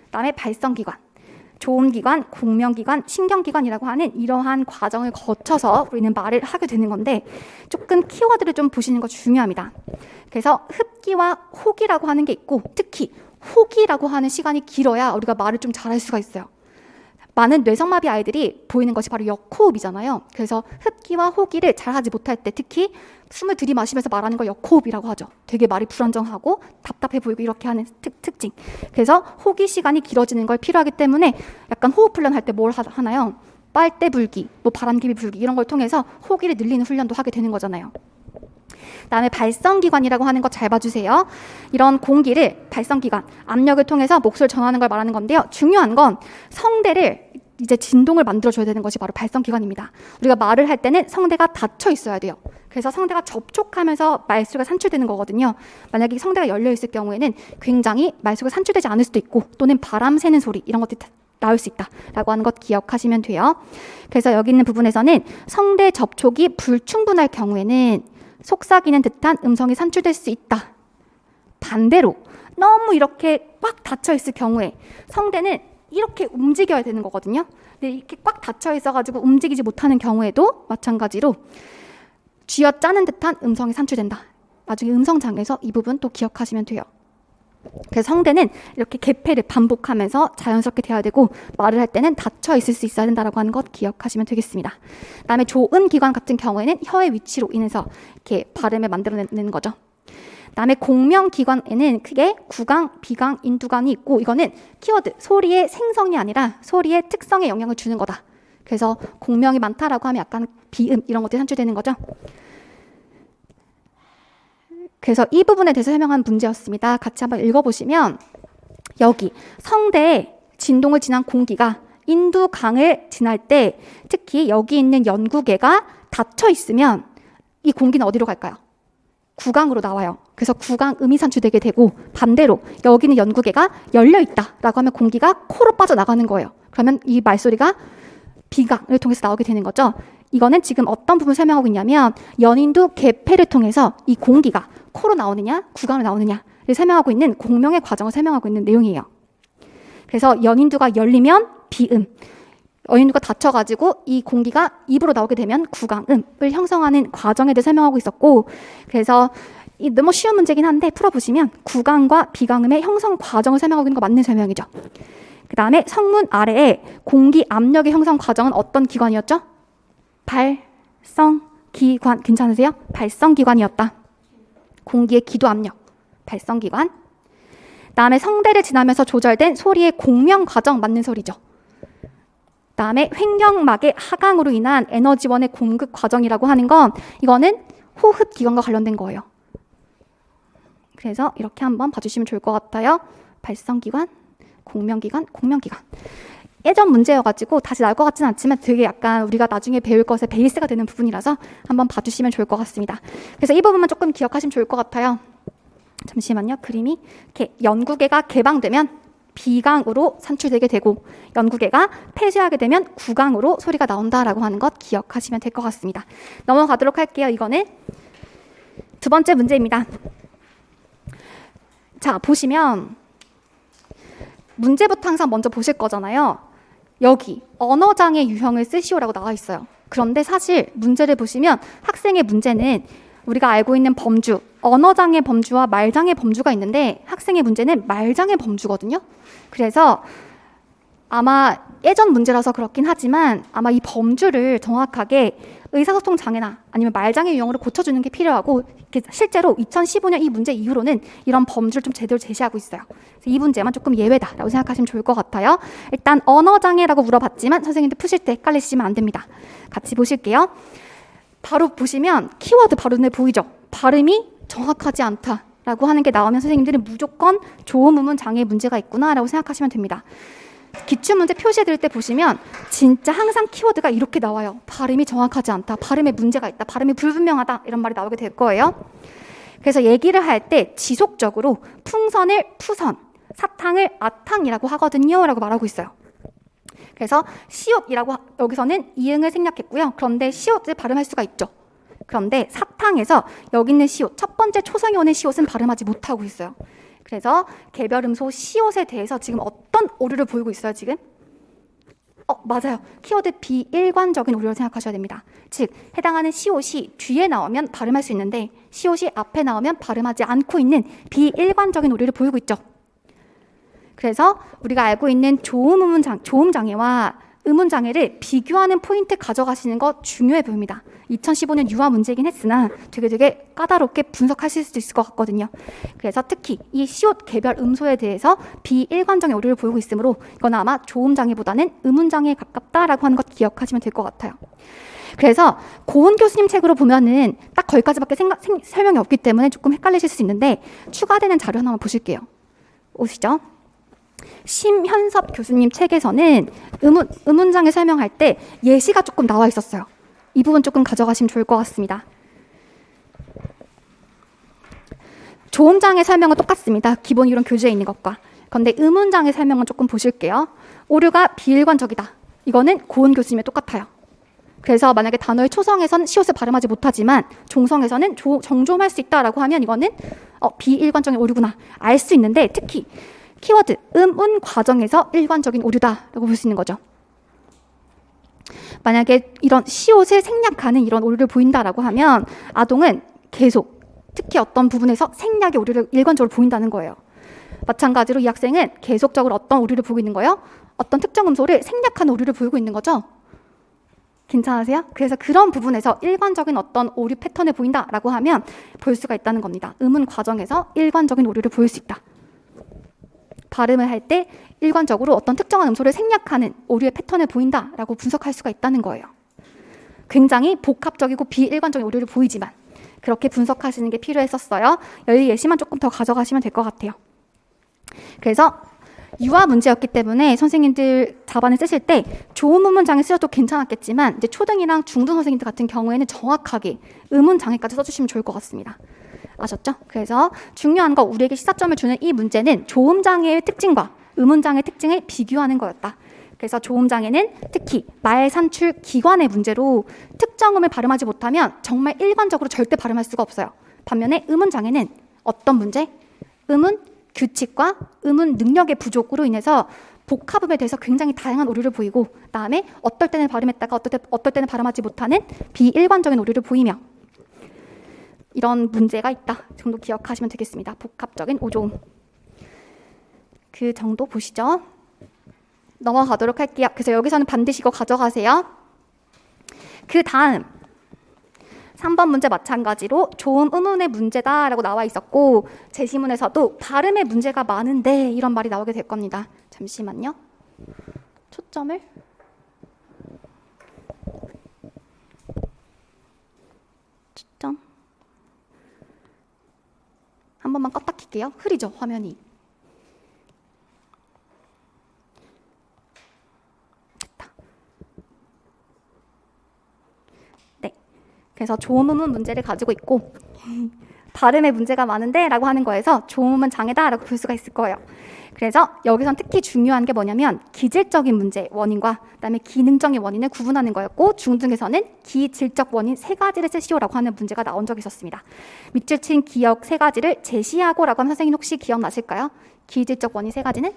그다음에 발성기관, 조음기관, 공명기관, 신경기관이라고 하는 이러한 과정을 거쳐서 우리는 말을 하게 되는 건데 조금 키워드를 좀 보시는 거 중요합니다. 그래서 흡기와 호기라고 하는 게 있고 특히 호기라고 하는 시간이 길어야 우리가 말을 좀 잘할 수가 있어요. 많은 뇌성마비 아이들이 보이는 것이 바로 역호흡이잖아요. 그래서 흡기와 호기를 잘하지 못할 때 특히 숨을 들이마시면서 말하는 걸 역호흡이라고 하죠. 되게 말이 불안정하고 답답해 보이고 이렇게 하는 특징. 그래서 호기 시간이 길어지는 걸 필요하기 때문에 약간 호흡 훈련할 때 뭘 하나요? 빨대 불기, 뭐 바람개비 불기 이런 걸 통해서 호기를 늘리는 훈련도 하게 되는 거잖아요. 그다음에 발성기관이라고 하는 거 잘 봐주세요. 이런 공기를 발성기관, 압력을 통해서 목소리를 전하는 걸 말하는 건데요. 중요한 건 성대를 이제 진동을 만들어줘야 되는 것이 바로 발성기관입니다. 우리가 말을 할 때는 성대가 닫혀 있어야 돼요. 그래서 성대가 접촉하면서 말소리가 산출되는 거거든요. 만약에 성대가 열려 있을 경우에는 굉장히 말소리가 산출되지 않을 수도 있고 또는 바람 새는 소리 이런 것들이 나올 수 있다라고 하는 것 기억하시면 돼요. 그래서 여기 있는 부분에서는 성대 접촉이 불충분할 경우에는 속삭이는 듯한 음성이 산출될 수 있다. 반대로 너무 이렇게 꽉 닫혀 있을 경우에 성대는 이렇게 움직여야 되는 거거든요. 근데 이렇게 꽉 닫혀 있어가지고 움직이지 못하는 경우에도 마찬가지로 쥐어짜는 듯한 음성이 산출된다. 나중에 음성장에서 이 부분 또 기억하시면 돼요. 그래서 성대는 이렇게 개폐를 반복하면서 자연스럽게 돼야 되고 말을 할 때는 닫혀 있을 수 있어야 된다라고 하는 것 기억하시면 되겠습니다. 그다음에 조음기관 같은 경우에는 혀의 위치로 인해서 이렇게 발음을 만들어내는 거죠. 그다음에 공명기관에는 크게 구강, 비강, 인두강이 있고 이거는 키워드 소리의 생성이 아니라 소리의 특성에 영향을 주는 거다. 그래서 공명이 많다라고 하면 약간 비음 이런 것들이 산출되는 거죠. 그래서 이 부분에 대해서 설명한 문제였습니다. 같이 한번 읽어보시면 여기 성대에 진동을 지난 공기가 인두강을 지날 때 특히 여기 있는 연구개가 닫혀 있으면 이 공기는 어디로 갈까요? 구강으로 나와요. 그래서 구강음이 산출되게 되고 반대로 여기는 연구개가 열려 있다라고 하면 공기가 코로 빠져나가는 거예요. 그러면 이 말소리가 비강을 통해서 나오게 되는 거죠. 이거는 지금 어떤 부분을 설명하고 있냐면 연인두 개폐를 통해서 이 공기가 코로 나오느냐 구강으로 나오느냐를 설명하고 있는 공명의 과정을 설명하고 있는 내용이에요. 그래서 연인두가 열리면 비음, 연인두가 닫혀가지고 이 공기가 입으로 나오게 되면 구강음을 형성하는 과정에 대해 설명하고 있었고 그래서 너무 쉬운 문제긴 한데 풀어보시면 구강과 비강음의 형성 과정을 설명하고 있는 거 맞는 설명이죠. 그 다음에 성문 아래에 공기 압력의 형성 과정은 어떤 기관이었죠? 발성기관. 괜찮으세요? 발성기관이었다. 공기의 기도 압력, 발성기관. 다음에 성대를 지나면서 조절된 소리의 공명 과정 맞는 소리죠. 다음에 횡격막의 하강으로 인한 에너지원의 공급 과정이라고 하는 건 이거는 호흡기관과 관련된 거예요. 그래서 이렇게 한번 봐주시면 좋을 것 같아요. 발성기관, 공명기관, 공명기관. 예전 문제여가지고 다시 나올 것 같지는 않지만 되게 약간 우리가 나중에 배울 것의 베이스가 되는 부분이라서 한번 봐주시면 좋을 것 같습니다. 그래서 이 부분만 조금 기억하시면 좋을 것 같아요. 잠시만요. 그림이 이렇게 연구개가 개방되면 비강으로 산출되게 되고 연구개가 폐쇄하게 되면 구강으로 소리가 나온다라고 하는 것 기억하시면 될 것 같습니다. 넘어가도록 할게요. 이거는 두 번째 문제입니다. 자, 보시면 문제부터 항상 먼저 보실 거잖아요. 여기 언어장애 유형을 쓰시오라고 나와 있어요. 그런데 사실 문제를 보시면 학생의 문제는 우리가 알고 있는 범주, 언어장애 범주와 말장애 범주가 있는데 학생의 문제는 말장애 범주거든요. 그래서 아마 예전 문제라서 그렇긴 하지만 아마 이 범주를 정확하게 의사소통 장애나 아니면 말장애 유형으로 고쳐주는 게 필요하고 실제로 2015년 이 문제 이후로는 이런 범주를 좀 제대로 제시하고 있어요. 그래서 이 문제만 조금 예외다라고 생각하시면 좋을 것 같아요. 일단 언어장애라고 물어봤지만 선생님들 푸실 때 헷갈리시면 안 됩니다. 같이 보실게요. 바로 보시면 키워드 바로 눈에 보이죠? 발음이 정확하지 않다. 라고 하는 게 나오면 선생님들은 무조건 조음 음운 장애에 문제가 있구나 라고 생각하시면 됩니다. 기출문제 표시해 드릴 때 보시면 진짜 항상 키워드가 이렇게 나와요. 발음이 정확하지 않다, 발음에 문제가 있다, 발음이 불분명하다, 이런 말이 나오게 될 거예요. 그래서 얘기를 할 때 지속적으로 풍선을 푸선, 사탕을 아탕이라고 하거든요 라고 말하고 있어요. 그래서 시옷이라고 여기서는 이응을 생략했고요. 그런데 시옷을 발음할 수가 있죠. 그런데 사탕에서 여기 있는 시옷, 첫 번째 초성이 오는 시옷은 발음하지 못하고 있어요. 그래서 개별음소 시옷에 대해서 지금 어떤 오류를 보이고 있어요, 지금? 맞아요. 키워드 비일관적인 오류를 생각하셔야 됩니다. 즉, 해당하는 시옷이 뒤에 나오면 발음할 수 있는데 시옷이 앞에 나오면 발음하지 않고 있는 비일관적인 오류를 보이고 있죠. 그래서 우리가 알고 있는 조음 장애와 음운 장애를 비교하는 포인트 가져가시는 거 중요해 보입니다. 2015년 유아 문제이긴 했으나 되게 까다롭게 분석하실 수도 있을 것 같거든요. 그래서 특히 이 시옷 개별 음소에 대해서 비일관적인 오류를 보이고 있으므로 이건 아마 조음 장애보다는 음운 장애에 가깝다라고 하는 것 기억하시면 될 것 같아요. 그래서 고은 교수님 책으로 보면은 딱 거기까지밖에 설명이 없기 때문에 조금 헷갈리실 수 있는데 추가되는 자료 하나만 보실게요. 오시죠. 심현섭 교수님 책에서는 음운장애 설명할 때 예시가 조금 나와 있었어요. 이 부분 조금 가져가시면 좋을 것 같습니다. 조음장애 설명은 똑같습니다. 기본 이론 교재에 있는 것과. 그런데 음운장애 설명은 조금 보실게요. 오류가 비일관적이다. 이거는 고은 교수님의 똑같아요. 그래서 만약에 단어의 초성에선 시옷을 발음하지 못하지만 종성에서는 정조음할 수 있다라고 하면 이거는 비일관적인 오류구나 알 수 있는데 특히 키워드 음운 과정에서 일관적인 오류다라고 볼 수 있는 거죠. 만약에 이런 시옷을 생략하는 이런 오류를 보인다라고 하면 아동은 계속 특히 어떤 부분에서 생략의 오류를 일관적으로 보인다는 거예요. 마찬가지로 이 학생은 계속적으로 어떤 오류를 보고 있는 거예요? 어떤 특정 음소를 생략하는 오류를 보이고 있는 거죠. 괜찮으세요? 그래서 그런 부분에서 일관적인 어떤 오류 패턴을 보인다라고 하면 볼 수가 있다는 겁니다. 음운 과정에서 일관적인 오류를 보일 수 있다. 발음을 할 때 일관적으로 어떤 특정한 음소를 생략하는 오류의 패턴을 보인다라고 분석할 수가 있다는 거예요. 굉장히 복합적이고 비일관적인 오류를 보이지만 그렇게 분석하시는 게 필요했었어요. 여기 예시만 조금 더 가져가시면 될 것 같아요. 그래서 유아 문제였기 때문에 선생님들 답안을 쓰실 때 조음 음운 장애 쓰셔도 괜찮았겠지만 이제 초등이랑 중등 선생님들 같은 경우에는 정확하게 음운 장애까지 써주시면 좋을 것 같습니다. 아셨죠? 그래서 중요한 거 우리에게 시사점을 주는 이 문제는 조음 장애의 특징과 음운 장애의 특징을 비교하는 거였다. 그래서 조음 장애는 특히 말 산출 기관의 문제로 특정음을 발음하지 못하면 정말 일관적으로 절대 발음할 수가 없어요. 반면에 음운 장애는 어떤 문제? 음운 규칙과 음운 능력의 부족으로 인해서 복합음에 대해서 굉장히 다양한 오류를 보이고 다음에 어떨 때는 발음했다가 어떨 때는 발음하지 못하는 비일관적인 오류를 보이며 이런 문제가 있다 정도 기억하시면 되겠습니다. 복합적인 오조음. 그 정도 보시죠. 넘어가도록 할게요. 그래서 여기서는 반드시 이거 가져가세요. 그 다음 3번 문제 마찬가지로 조음 음운의 문제다라고 나와 있었고 제시문에서도 발음의 문제가 많은데 이런 말이 나오게 될 겁니다. 잠시만요. 초점을 초점 한 번만 껐다 킬게요. 흐리죠 화면이. 됐다. 네. 그래서 조음 음운 문제를 가지고 있고 발음에 문제가 많은데 라고 하는 거에서 조음 음운 장애다 라고 볼 수가 있을 거예요. 그래서 여기선 특히 중요한 게 뭐냐면 기질적인 문제 원인과 그다음에 기능적인 원인을 구분하는 거였고 중등에서는 기질적 원인 세 가지를 쓰시오라고 하는 문제가 나온 적이 있었습니다. 밑줄 친 기억 세 가지를 제시하고라고 하면 선생님 혹시 기억나실까요? 기질적 원인 세 가지는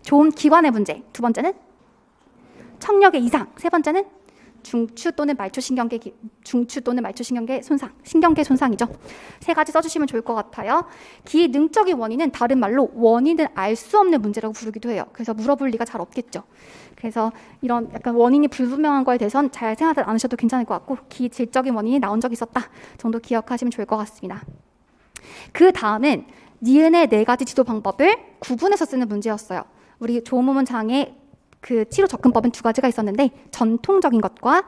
조음 기관의 문제, 두 번째는 청력의 이상, 세 번째는 중추 또는 말초신경계 손상, 신경계 손상이죠. 세 가지 써주시면 좋을 것 같아요. 기능적인 원인은 다른 말로 원인을 알 수 없는 문제라고 부르기도 해요. 그래서 물어볼 리가 잘 없겠죠. 그래서 이런 약간 원인이 불분명한 거에 대해서는 잘 생각하지 않으셔도 괜찮을 것 같고 기질적인 원인이 나온 적이 있었다 정도 기억하시면 좋을 것 같습니다. 그 다음은 니은의 네 가지 지도 방법을 구분해서 쓰는 문제였어요. 우리 조음 음운 장애 그 치료 접근법은 두 가지가 있었는데 전통적인 것과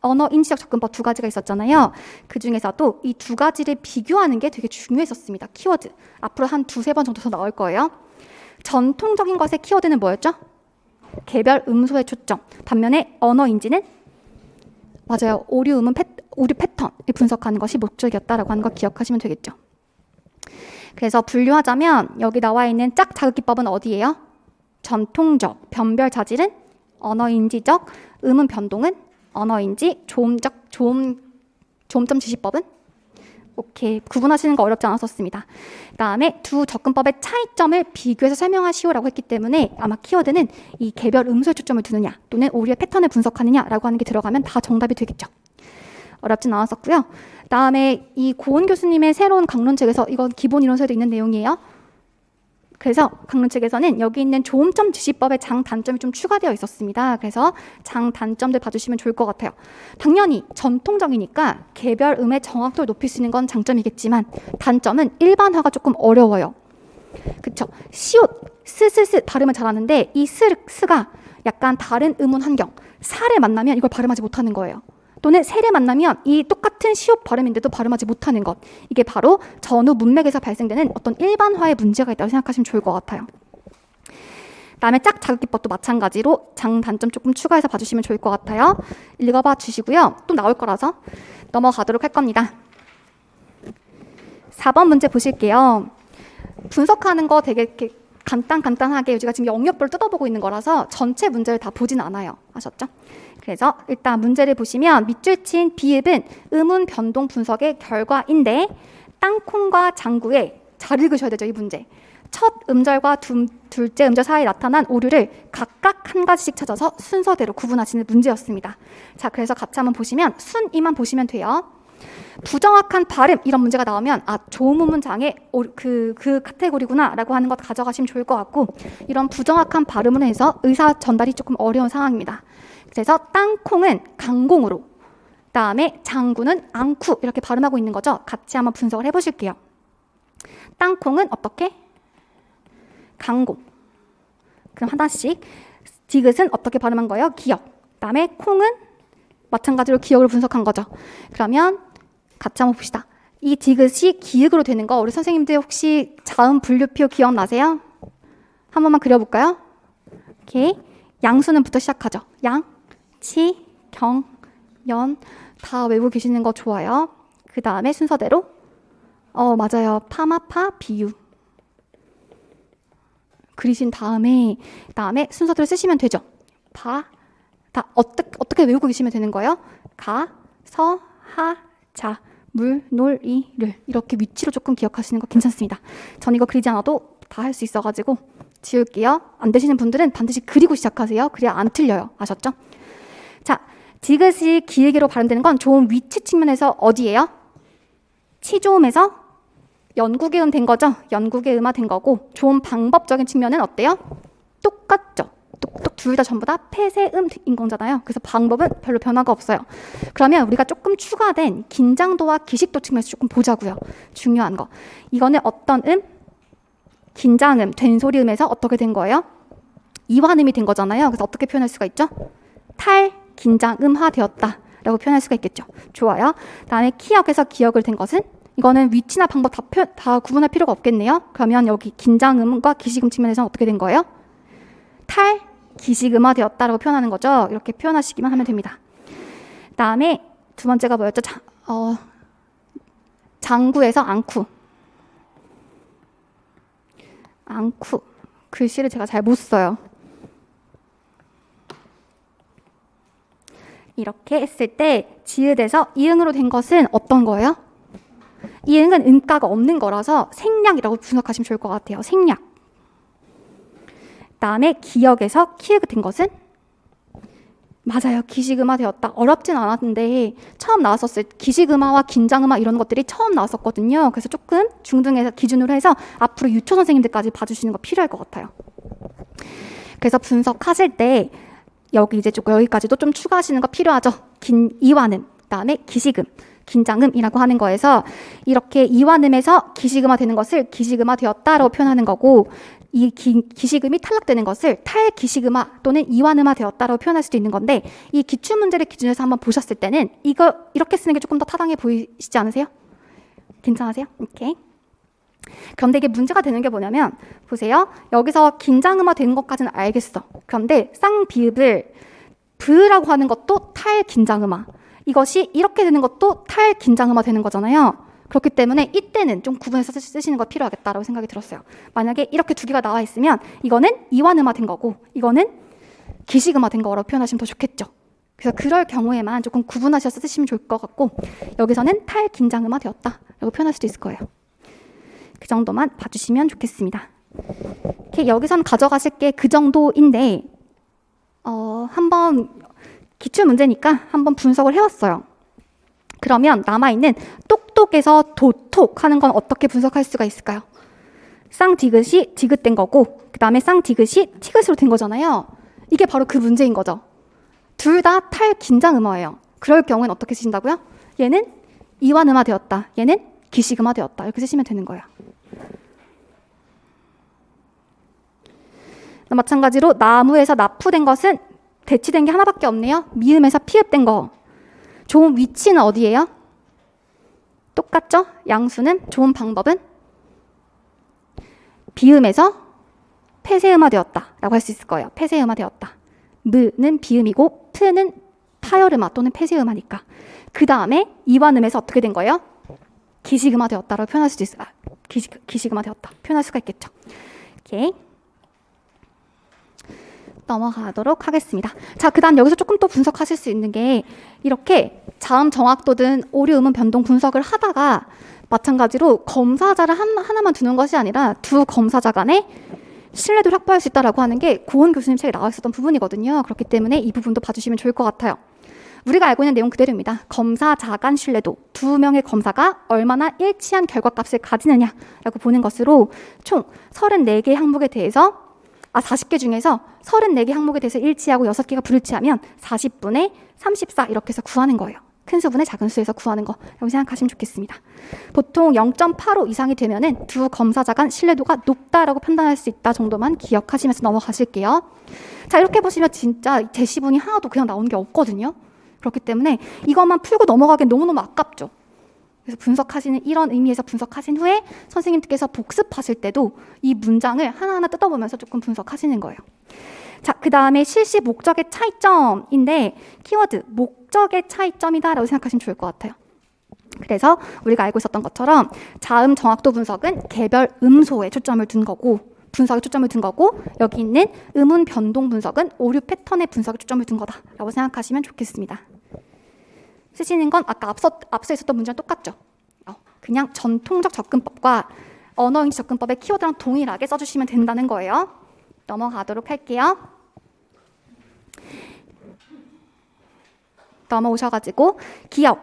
언어 인지적 접근법 두 가지가 있었잖아요. 그 중에서도 이 두 가지를 비교하는 게 되게 중요했었습니다. 키워드. 앞으로 한 두세 번 정도 더 나올 거예요. 전통적인 것의 키워드는 뭐였죠? 개별 음소의 초점. 반면에 언어 인지는 맞아요. 오류 패턴을 분석하는 것이 목적이었다라고 하는 거 기억하시면 되겠죠. 그래서 분류하자면 여기 나와 있는 짝 자극기법은 어디예요? 전통적, 변별 자질은 언어인지적, 음은 변동은 언어인지, 조음점 지시법은 오케이, 구분하시는 거 어렵지 않았었습니다. 다음에 두 접근법의 차이점을 비교해서 설명하시오라고 했기 때문에 아마 키워드는 이 개별 음소에 초점을 두느냐 또는 오류의 패턴을 분석하느냐라고 하는 게 들어가면 다 정답이 되겠죠. 어렵진 않았었고요. 다음에 이 고은 교수님의 새로운 강론책에서 이건 기본 이론서에도 있는 내용이에요. 그래서 강론책에서는 여기 있는 조음점 지시법의 장단점이 좀 추가되어 있었습니다. 그래서 장단점들 봐주시면 좋을 것 같아요. 당연히 전통적이니까 개별 음의 정확도를 높일 수 있는 건 장점이겠지만 단점은 일반화가 조금 어려워요. 그쵸? 시옷, 스스스 발음을 잘하는데 이 스가 약간 다른 음운 환경, 사를 만나면 이걸 발음하지 못하는 거예요. 또는 세를 만나면 이 똑같은 시옷 발음인데도 발음하지 못하는 것. 이게 바로 전후 문맥에서 발생되는 어떤 일반화의 문제가 있다고 생각하시면 좋을 것 같아요. 다음에 짝 자극기법도 마찬가지로 장단점 조금 추가해서 봐주시면 좋을 것 같아요. 읽어봐 주시고요. 또 나올 거라서 넘어가도록 할 겁니다. 4번 문제 보실게요. 분석하는 거 되게 이렇게 간단하게 우리가 지금 영역별로 뜯어보고 있는 거라서 전체 문제를 다 보진 않아요. 아셨죠? 그래서 일단 문제를 보시면 밑줄 친 비읍은 음운 변동 분석의 결과인데 땅콩과 장구에 잘 읽으셔야 되죠, 이 문제. 첫 음절과 둘째 음절 사이에 나타난 오류를 각각 한 가지씩 찾아서 순서대로 구분하시는 문제였습니다. 자, 그래서 같이 한번 보시면 순이만 보시면 돼요. 부정확한 발음 이런 문제가 나오면 조음문 장애 그 카테고리구나 라고 하는 것 가져가시면 좋을 것 같고 이런 부정확한 발음을 해서 의사 전달이 조금 어려운 상황입니다. 그래서 땅콩은 강공으로 그다음에 장구는 앙쿠 이렇게 발음하고 있는 거죠. 같이 한번 분석을 해보실게요. 땅콩은 어떻게? 강공. 그럼 하나씩 디귿은 어떻게 발음한 거예요? 기역. 그다음에 콩은 마찬가지로 기역을 분석한 거죠. 그러면 같이 한번 봅시다. 이 디귿이 기역으로 되는 거 우리 선생님들 혹시 자음 분류표 기억나세요? 한 번만 그려볼까요? 오케이. 양수는부터 시작하죠. 양, 치, 경, 연 다 외우고 계시는 거 좋아요. 그 다음에 순서대로 맞아요. 파마파 비유 그리신 다음에 순서대로 쓰시면 되죠. 다 어떻게 외우고 계시면 되는 거예요? 가, 서, 하, 자, 물, 놀, 이, 를 이렇게 위치로 조금 기억하시는 거 괜찮습니다. 전 이거 그리지 않아도 다 할 수 있어가지고 지울게요. 안 되시는 분들은 반드시 그리고 시작하세요. 그래야 안 틀려요. 아셨죠? 자, 디귿이 기역으로 발음되는 건 조음 위치 측면에서 어디예요? 치조음에서 연국의 음 된 거죠. 연국의 음화 된 거고 조음 방법적인 측면은 어때요? 똑같죠. 둘 다 전부 다 폐쇄음인 거잖아요. 그래서 방법은 별로 변화가 없어요. 그러면 우리가 조금 추가된 긴장도와 기식도 측면에서 조금 보자고요. 중요한 거. 이거는 어떤 음? 긴장음, 된소리음에서 어떻게 된 거예요? 이완음이 된 거잖아요. 그래서 어떻게 표현할 수가 있죠? 긴장음화되었다 라고 표현할 수가 있겠죠. 좋아요. 다음에 키역에서 기역을 된 것은 이거는 위치나 방법 다 구분할 필요가 없겠네요. 그러면 여기 긴장음과 기식음 측면에서는 어떻게 된 거예요? 기식음화되었다라고 표현하는 거죠. 이렇게 표현하시기만 하면 됩니다. 다음에 두 번째가 뭐였죠? 장구에서 앙쿠. 글씨를 제가 잘 못 써요. 이렇게 했을 때 지읒에서 이응으로 된 것은 어떤 거예요? 이응은 음가가 없는 거라서 생략이라고 분석하시면 좋을 것 같아요. 생략. 다음에 기역에서 키읔 된 것은 맞아요. 기식음화 되었다. 어렵진 않았는데 처음 나왔었을 기식음화와 긴장음화 이런 것들이 처음 나왔었거든요. 그래서 조금 중등에서 기준으로 해서 앞으로 유초 선생님들까지 봐주시는 거 필요할 것 같아요. 그래서 분석하실 때 여기까지도 좀 추가하시는 거 필요하죠. 이완음, 그다음에 기식음, 긴장음이라고 하는 거에서 이렇게 이완음에서 기식음화 되는 것을 기식음화 되었다라고 표현하는 거고 이 기시금이 탈락되는 것을 탈기시금화 또는 이완음화 되었다라고 표현할 수도 있는 건데, 이 기출문제를 기준으로 한번 보셨을 때는 이거 이렇게 쓰는 게 조금 더 타당해 보이시지 않으세요? 괜찮으세요? 오케이. 그런데 이게 문제가 되는 게 뭐냐면, 보세요. 여기서 긴장음화 되는 것까지는 알겠어. 그런데 쌍비읍을 브라고 하는 것도 탈긴장음화, 이것이 이렇게 되는 것도 탈긴장음화 되는 거잖아요. 그렇기 때문에 이때는 좀 구분해서 쓰시는 거 필요하겠다라고 생각이 들었어요. 만약에 이렇게 두 개가 나와 있으면 이거는 이완음화 된 거고 이거는 기시금화 된 거라고 표현하시면 더 좋겠죠. 그래서 그럴 경우에만 조금 구분하셔서 쓰시면 좋을 것 같고, 여기서는 탈긴장음화 되었다라고 표현할 수도 있을 거예요. 그 정도만 봐주시면 좋겠습니다. 이렇게 여기선 가져가실 게 그 정도인데, 한번 기출 문제니까 한번 분석을 해왔어요. 그러면 남아있는 똑똑에서 도톡 하는 건 어떻게 분석할 수가 있을까요? 쌍디귿이 디귿된 거고, 그 다음에 쌍디귿이 티귿으로 된 거잖아요. 이게 바로 그 문제인 거죠. 둘 다 탈긴장음화예요. 그럴 경우엔 어떻게 쓰신다고요? 얘는 이완음화 되었다, 얘는 기시금화 되었다, 이렇게 쓰시면 되는 거예요. 마찬가지로 나무에서 납부된 것은 대치된 게 하나밖에 없네요. 미음에서 피읍된 거. 좋은 위치는 어디예요? 똑같죠? 양수는 좋은 방법은 비음에서 폐쇄음화 되었다라고 할 수 있을 거예요. 폐쇄음화 되었다. 무는 비음이고 프는 타열음화 또는 폐쇄음화니까. 그 다음에 이완음에서 어떻게 된 거예요? 기시금화 되었다라고 표현할 수도 있어요. 기시금화 되었다 표현할 수가 있겠죠. 오케이. 넘어가도록 하겠습니다. 자, 그 다음 여기서 조금 또 분석하실 수 있는 게, 이렇게 자음 정확도든 오류 음운 변동 분석을 하다가 마찬가지로 검사자를 하나만 두는 것이 아니라 두 검사자 간의 신뢰도를 확보할 수 있다라고 하는 게 고은 교수님 책에 나와 있었던 부분이거든요. 그렇기 때문에 이 부분도 봐주시면 좋을 것 같아요. 우리가 알고 있는 내용 그대로입니다. 검사자 간 신뢰도, 두 명의 검사가 얼마나 일치한 결과값을 가지느냐라고 보는 것으로 총 34개의 항목에 대해서 40개 중에서 34개 항목에 대해서 일치하고 6개가 불일치하면 40분의 34 이렇게 해서 구하는 거예요. 큰 수분의 작은 수에서 구하는 거, 라고 생각하시면 좋겠습니다. 보통 0.85 이상이 되면은 두 검사자 간 신뢰도가 높다라고 판단할 수 있다 정도만 기억하시면서 넘어가실게요. 자, 이렇게 보시면 진짜 제시분이 하나도 그냥 나오는 게 없거든요. 그렇기 때문에 이것만 풀고 넘어가기엔 너무너무 아깝죠. 그래서 분석하시는, 이런 의미에서 분석하신 후에 선생님께서 복습하실 때도 이 문장을 하나하나 뜯어보면서 조금 분석하시는 거예요. 자, 그 다음에 실시 목적의 차이점인데, 키워드 목적의 차이점이다라고 생각하시면 좋을 것 같아요. 그래서 우리가 알고 있었던 것처럼 자음 정확도 분석은 개별 음소에 초점을 둔 거고, 분석에 초점을 둔 거고, 여기 있는 음운 변동 분석은 오류 패턴의 분석에 초점을 둔 거다라고 생각하시면 좋겠습니다. 쓰시는 건 아까 앞서 있었던 문제랑 똑같죠. 그냥 전통적 접근법과 언어인지 접근법의 키워드랑 동일하게 써주시면 된다는 거예요. 넘어가도록 할게요. 넘어오셔가지고 기억에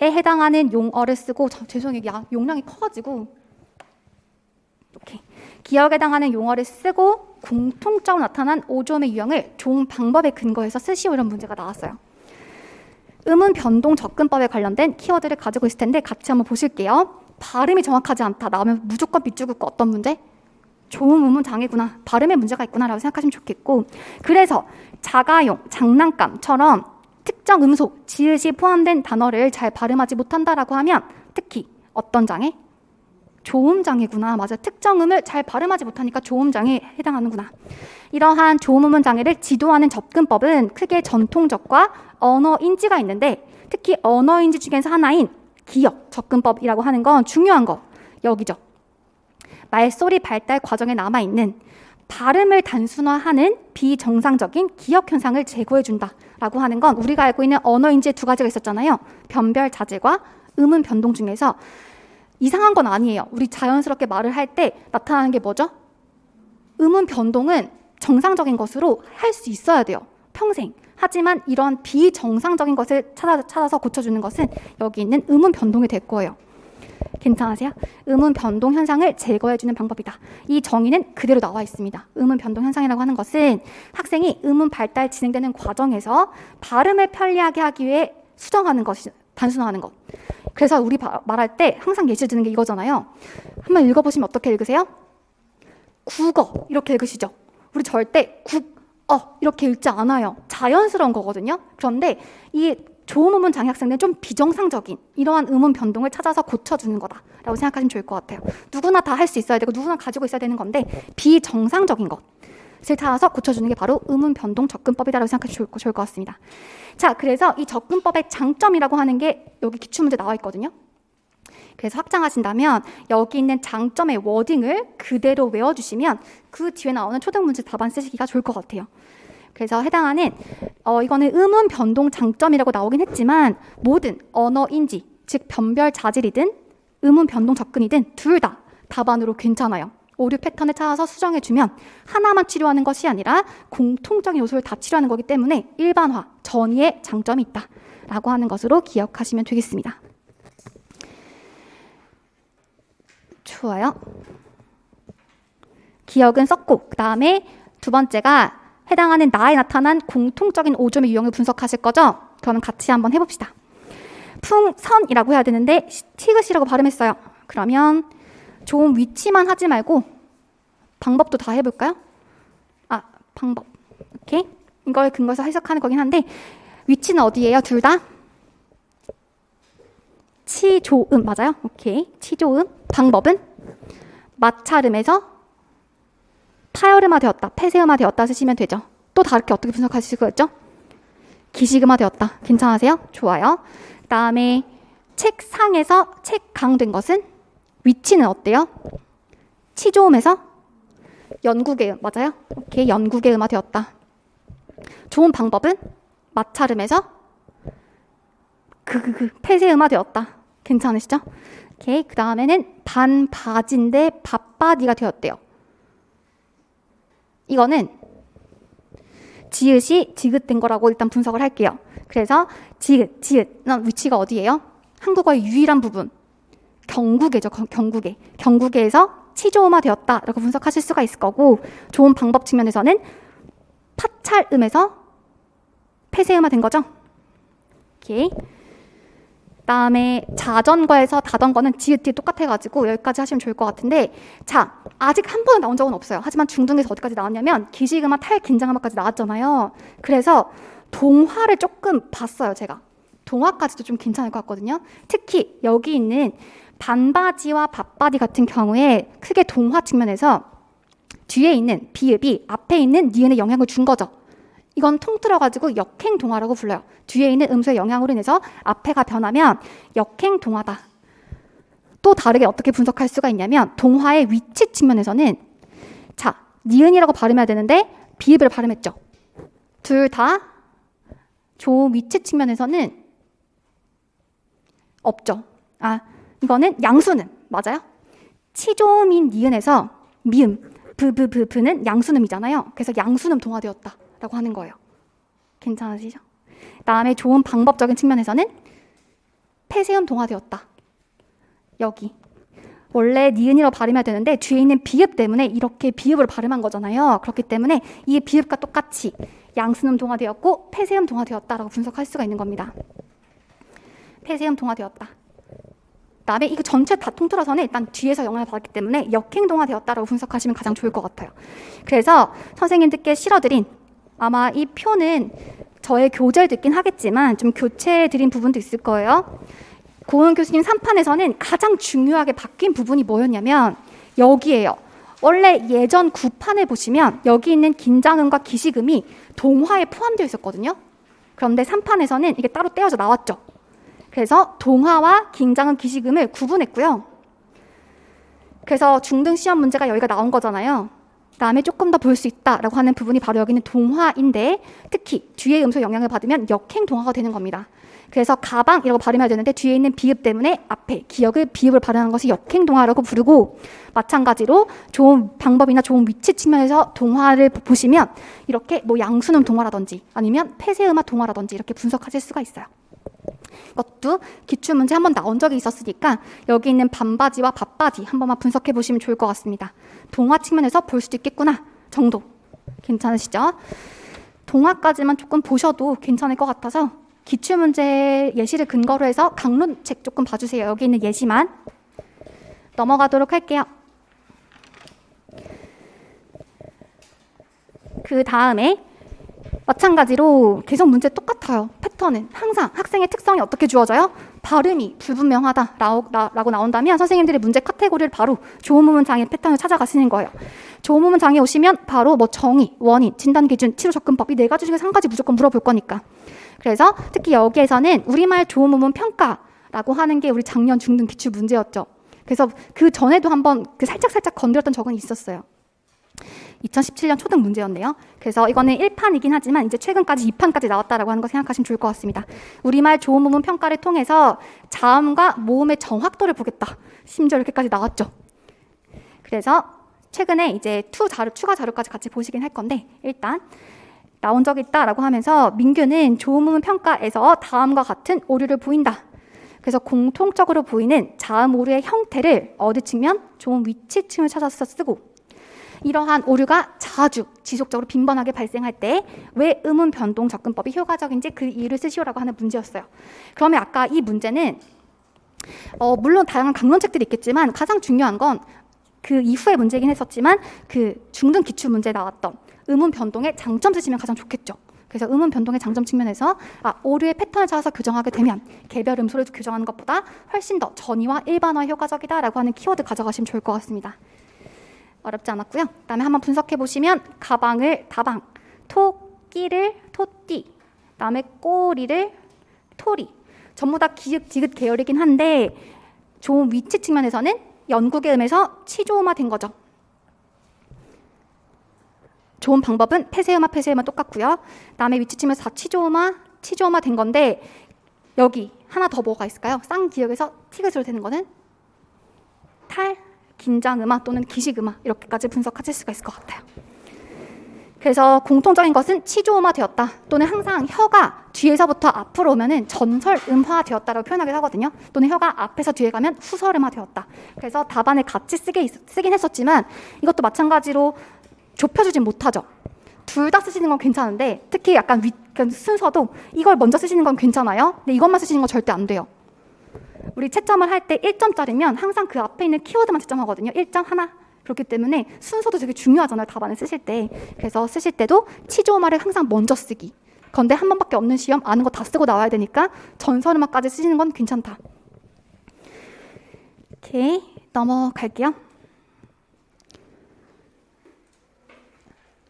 해당하는 용어를 쓰고, 죄송해요. 용량이 커가지고 오케이. 기억에 해당하는 용어를 쓰고 공통적으로 나타난 5점의 유형을 좋은 방법에 근거해서 쓰시오, 이런 문제가 나왔어요. 음운 변동 접근법에 관련된 키워드를 가지고 있을 텐데 같이 한번 보실게요. 발음이 정확하지 않다 나오면 무조건 밑줄 긋고 어떤 문제? 좋은 음운 장애구나, 발음에 문제가 있구나 라고 생각하시면 좋겠고, 그래서 자가용, 장난감처럼 특정 음소, 지읒이 포함된 단어를 잘 발음하지 못한다라고 하면 특히 어떤 장애? 조음 장애구나. 맞아, 특정 음을 잘 발음하지 못하니까 조음 장애에 해당하는구나. 이러한 조음 음운 장애를 지도하는 접근법은 크게 전통적과 언어인지가 있는데, 특히 언어인지 중에서 하나인 기억 접근법이라고 하는 건 중요한 거 여기죠. 말소리 발달 과정에 남아있는 발음을 단순화하는 비정상적인 기억 현상을 제거해준다라고 하는 건 우리가 알고 있는 언어인지의 두 가지가 있었잖아요. 변별 자질과 음운 변동 중에서 이상한 건 아니에요. 우리 자연스럽게 말을 할 때 나타나는 게 뭐죠? 음운 변동은 정상적인 것으로 할 수 있어야 돼요. 평생. 하지만 이런 비정상적인 것을 찾아서 고쳐주는 것은 여기 있는 음운 변동이 될 거예요. 괜찮으세요? 음운 변동 현상을 제거해주는 방법이다. 이 정의는 그대로 나와 있습니다. 음운 변동 현상이라고 하는 것은 학생이 음운 발달 진행되는 과정에서 발음을 편리하게 하기 위해 수정하는 것이, 단순화하는 것. 그래서 우리 말할 때 항상 예시 드는 게 이거잖아요. 한번 읽어보시면 어떻게 읽으세요? 국어 이렇게 읽으시죠? 우리 절대 국어 이렇게 읽지 않아요. 자연스러운 거거든요. 그런데 이 조음음운 장애 학생들은 좀 비정상적인 이러한 음운 변동을 찾아서 고쳐주는 거다라고 생각하시면 좋을 것 같아요. 누구나 다 할 수 있어야 되고 누구나 가지고 있어야 되는 건데 비정상적인 것을 찾아서 고쳐주는 게 바로 음운 변동 접근법이다라고 생각하시면 좋을 것 같습니다. 자, 그래서 이 접근법의 장점이라고 하는 게 여기 기출문제 나와 있거든요. 그래서 확장하신다면 여기 있는 장점의 워딩을 그대로 외워주시면 그 뒤에 나오는 초등문제 답안 쓰시기가 좋을 것 같아요. 그래서 해당하는 이거는 음운 변동 장점이라고 나오긴 했지만 모든 언어인지 즉 변별 자질이든 음운 변동 접근이든 둘 다 답안으로 괜찮아요. 오류 패턴을 찾아서 수정해주면 하나만 치료하는 것이 아니라 공통적인 요소를 다 치료하는 거기 때문에 일반화, 전이의 장점이 있다라고 하는 것으로 기억하시면 되겠습니다. 좋아요. 기억은 썼고 그 다음에 두 번째가 해당하는 나에 나타난 공통적인 오점의 유형을 분석하실 거죠? 그러면 같이 한번 해봅시다. 풍선이라고 해야 되는데 티귿이라고 발음했어요. 그러면 좋은 위치만 하지 말고 방법도 다 해볼까요? 방법. 오케이. 이걸 근거해서 해석하는 거긴 한데 위치는 어디예요? 둘 다? 치조음 맞아요? 오케이. 치조음. 방법은 마찰음에서 파열음화 되었다, 폐쇄음화 되었다 쓰시면 되죠. 또 다르게 어떻게 분석하실 거였죠? 기식음화 되었다. 괜찮으세요? 좋아요. 그 다음에 책상에서 책강된 것은 위치는 어때요? 치조음에서 연구계음 맞아요? 오케이. 연구계음화 되었다. 좋은 방법은 마찰음에서 폐쇄음화 되었다. 괜찮으시죠? 오케이. 그 다음에는 반바지인데 밥바디가 되었대요. 이거는 지읒이 지읒된 거라고 일단 분석을 할게요. 그래서 지읒는 위치가 어디예요? 한국어의 유일한 부분. 경구계죠. 경구계. 경구계에서 치조음화 되었다라고 분석하실 수가 있을 거고 좋은 방법 측면에서는 파찰음에서 폐쇄음화 된 거죠. 오케이. 그다음에 자전거에서 다던거는 지읒이 똑같아가지고 여기까지 하시면 좋을 것 같은데 자 아직 한 번은 나온 적은 없어요. 하지만 중등에서 어디까지 나왔냐면 기식음화 탈긴장음화까지 나왔잖아요. 그래서 동화를 조금 봤어요. 제가 동화까지도 좀 괜찮을 것 같거든요. 특히 여기 있는 반바지와 밥바디 같은 경우에 크게 동화 측면에서 뒤에 있는 비읍이 앞에 있는 니은에 영향을 준 거죠. 이건 통틀어가지고 역행동화라고 불러요. 뒤에 있는 음수의 영향으로 인해서 앞에가 변하면 역행동화다. 또 다르게 어떻게 분석할 수가 있냐면 동화의 위치 측면에서는 자, 니은이라고 발음해야 되는데 비읍을 발음했죠. 둘 다 좋은 위치 측면에서는 없죠. 이거는 양수는 맞아요. 치조음인 니은에서 미음, 브는 양수음이잖아요. 그래서 양수음 동화되었다. 라고 하는 거예요. 괜찮으시죠? 다음에 좋은 방법적인 측면에서는 폐쇄음 동화되었다. 여기. 원래 니은이라고 발음해야 되는데 뒤에 있는 비읍 때문에 이렇게 비읍을 발음한 거잖아요. 그렇기 때문에 이 비읍과 똑같이 양수음 동화되었고 폐쇄음 동화되었다라고 분석할 수가 있는 겁니다. 폐쇄음 동화되었다. 그다음에 이거 전체 다 통틀어서는 일단 뒤에서 영향을 받았기 때문에 역행 동화되었다라고 분석하시면 가장 좋을 것 같아요. 그래서 선생님들께 실어드린 아마 이 표는 저의 교재를 듣긴 하겠지만 좀 교체해드린 부분도 있을 거예요. 고은 교수님 3판에서는 가장 중요하게 바뀐 부분이 뭐였냐면 여기에요. 원래 예전 9판을 보시면 여기 있는 긴장음과 기식음이 동화에 포함되어 있었거든요. 그런데 3판에서는 이게 따로 떼어져 나왔죠. 그래서 동화와 긴장음, 기식음을 구분했고요. 그래서 중등 시험 문제가 여기가 나온 거잖아요. 다음에 조금 더 볼 수 있다라고 하는 부분이 바로 여기는 동화인데 특히 뒤에 음수 영향을 받으면 역행 동화가 되는 겁니다. 그래서 가방이라고 발음해야 되는데 뒤에 있는 비읍 때문에 앞에 기역을 비읍을 발음하는 것이 역행 동화라고 부르고 마찬가지로 좋은 방법이나 좋은 위치 측면에서 동화를 보시면 이렇게 뭐 양수음 동화라든지 아니면 폐쇄음화 동화라든지 이렇게 분석하실 수가 있어요. 이것도 기출문제 한번 나온 적이 있었으니까 여기 있는 반바지와 밥바지 한 번만 분석해 보시면 좋을 것 같습니다. 동화 측면에서 볼 수도 있겠구나 정도. 괜찮으시죠? 동화까지만 조금 보셔도 괜찮을 것 같아서 기출문제 예시를 근거로 해서 강론책 조금 봐주세요. 여기 있는 예시만 넘어가도록 할게요. 그 다음에 마찬가지로 계속 문제 똑같아요. 패턴은 항상 학생의 특성이 어떻게 주어져요? 발음이 불분명하다라고 나온다면 선생님들이 문제 카테고리를 바로 조음문 장애 패턴을 찾아가시는 거예요. 조음문 장애 오시면 바로 뭐 정의, 원인, 진단 기준, 치료 접근법 이 4가지 중에서 1가지 무조건 물어볼 거니까. 그래서 특히 여기에서는 우리말 조음문 평가라고 하는 게 우리 작년 중등 기출 문제였죠. 그래서 그 전에도 한번 살짝 건드렸던 적은 있었어요. 2017년 초등 문제였네요. 그래서 이거는 1판이긴 하지만 이제 최근까지 2판까지 나왔다라고 하는 거 생각하시면 좋을 것 같습니다. 우리말 조음문 평가를 통해서 자음과 모음의 정확도를 보겠다. 심지어 이렇게까지 나왔죠. 그래서 최근에 이제 추가 자료까지 같이 보시긴 할 건데 일단 나온 적이 있다라고 하면서 민규는 조음문 평가에서 다음과 같은 오류를 보인다. 그래서 공통적으로 보이는 자음 오류의 형태를 어디 측면? 조음 위치 층을 찾아서 쓰고 이러한 오류가 자주 지속적으로 빈번하게 발생할 때 왜 음운 변동 접근법이 효과적인지 그 이유를 쓰시오라고 하는 문제였어요. 그러면 아까 이 문제는 물론 다양한 강론책들이 있겠지만 가장 중요한 건 그 이후의 문제이긴 했었지만 그 중등 기출 문제에 나왔던 음운 변동의 장점 쓰시면 가장 좋겠죠. 그래서 음운 변동의 장점 측면에서 오류의 패턴을 찾아서 교정하게 되면 개별 음소를 교정하는 것보다 훨씬 더 전이와 일반화에 효과적이다라고 하는 키워드 가져가시면 좋을 것 같습니다. 어렵지 않았고요. 그다음에 한번 분석해 보시면 가방을 다방, 토끼를 토띠, 그다음에 꼬리를 토리. 전부 다 기읍, 디귿 계열이긴 한데 조음 위치 측면에서는 연국의 음에서 치조음화된 거죠. 조음 방법은 폐쇄음화 똑같고요. 그다음에 위치 측면에서 치조음화된 건데 여기 하나 더 뭐가 있을까요? 쌍기역에서 티귿으로 되는 거는 긴장음화 또는 기식음화 이렇게까지 분석하실 수가 있을 것 같아요. 그래서 공통적인 것은 치조음화되었다 또는 항상 혀가 뒤에서부터 앞으로 오면은 전설음화되었다라고 표현하기도 하거든요. 또는 혀가 앞에서 뒤에 가면 후설음화되었다. 그래서 답안에 같이 쓰긴 했었지만 이것도 마찬가지로 좁혀주진 못하죠. 둘 다 쓰시는 건 괜찮은데 특히 약간 순서도 이걸 먼저 쓰시는 건 괜찮아요. 근데 이것만 쓰시는 건 절대 안 돼요. 우리 채점을 할 때 1점짜리면 항상 그 앞에 있는 키워드만 채점하거든요. 1점 하나. 그렇기 때문에 순서도 되게 중요하잖아요. 답안을 쓰실 때. 그래서 쓰실 때도 치조음화를 항상 먼저 쓰기. 그런데 한 번밖에 없는 시험 아는 거 다 쓰고 나와야 되니까 전설음화까지 쓰시는 건 괜찮다. 오케이. 넘어갈게요.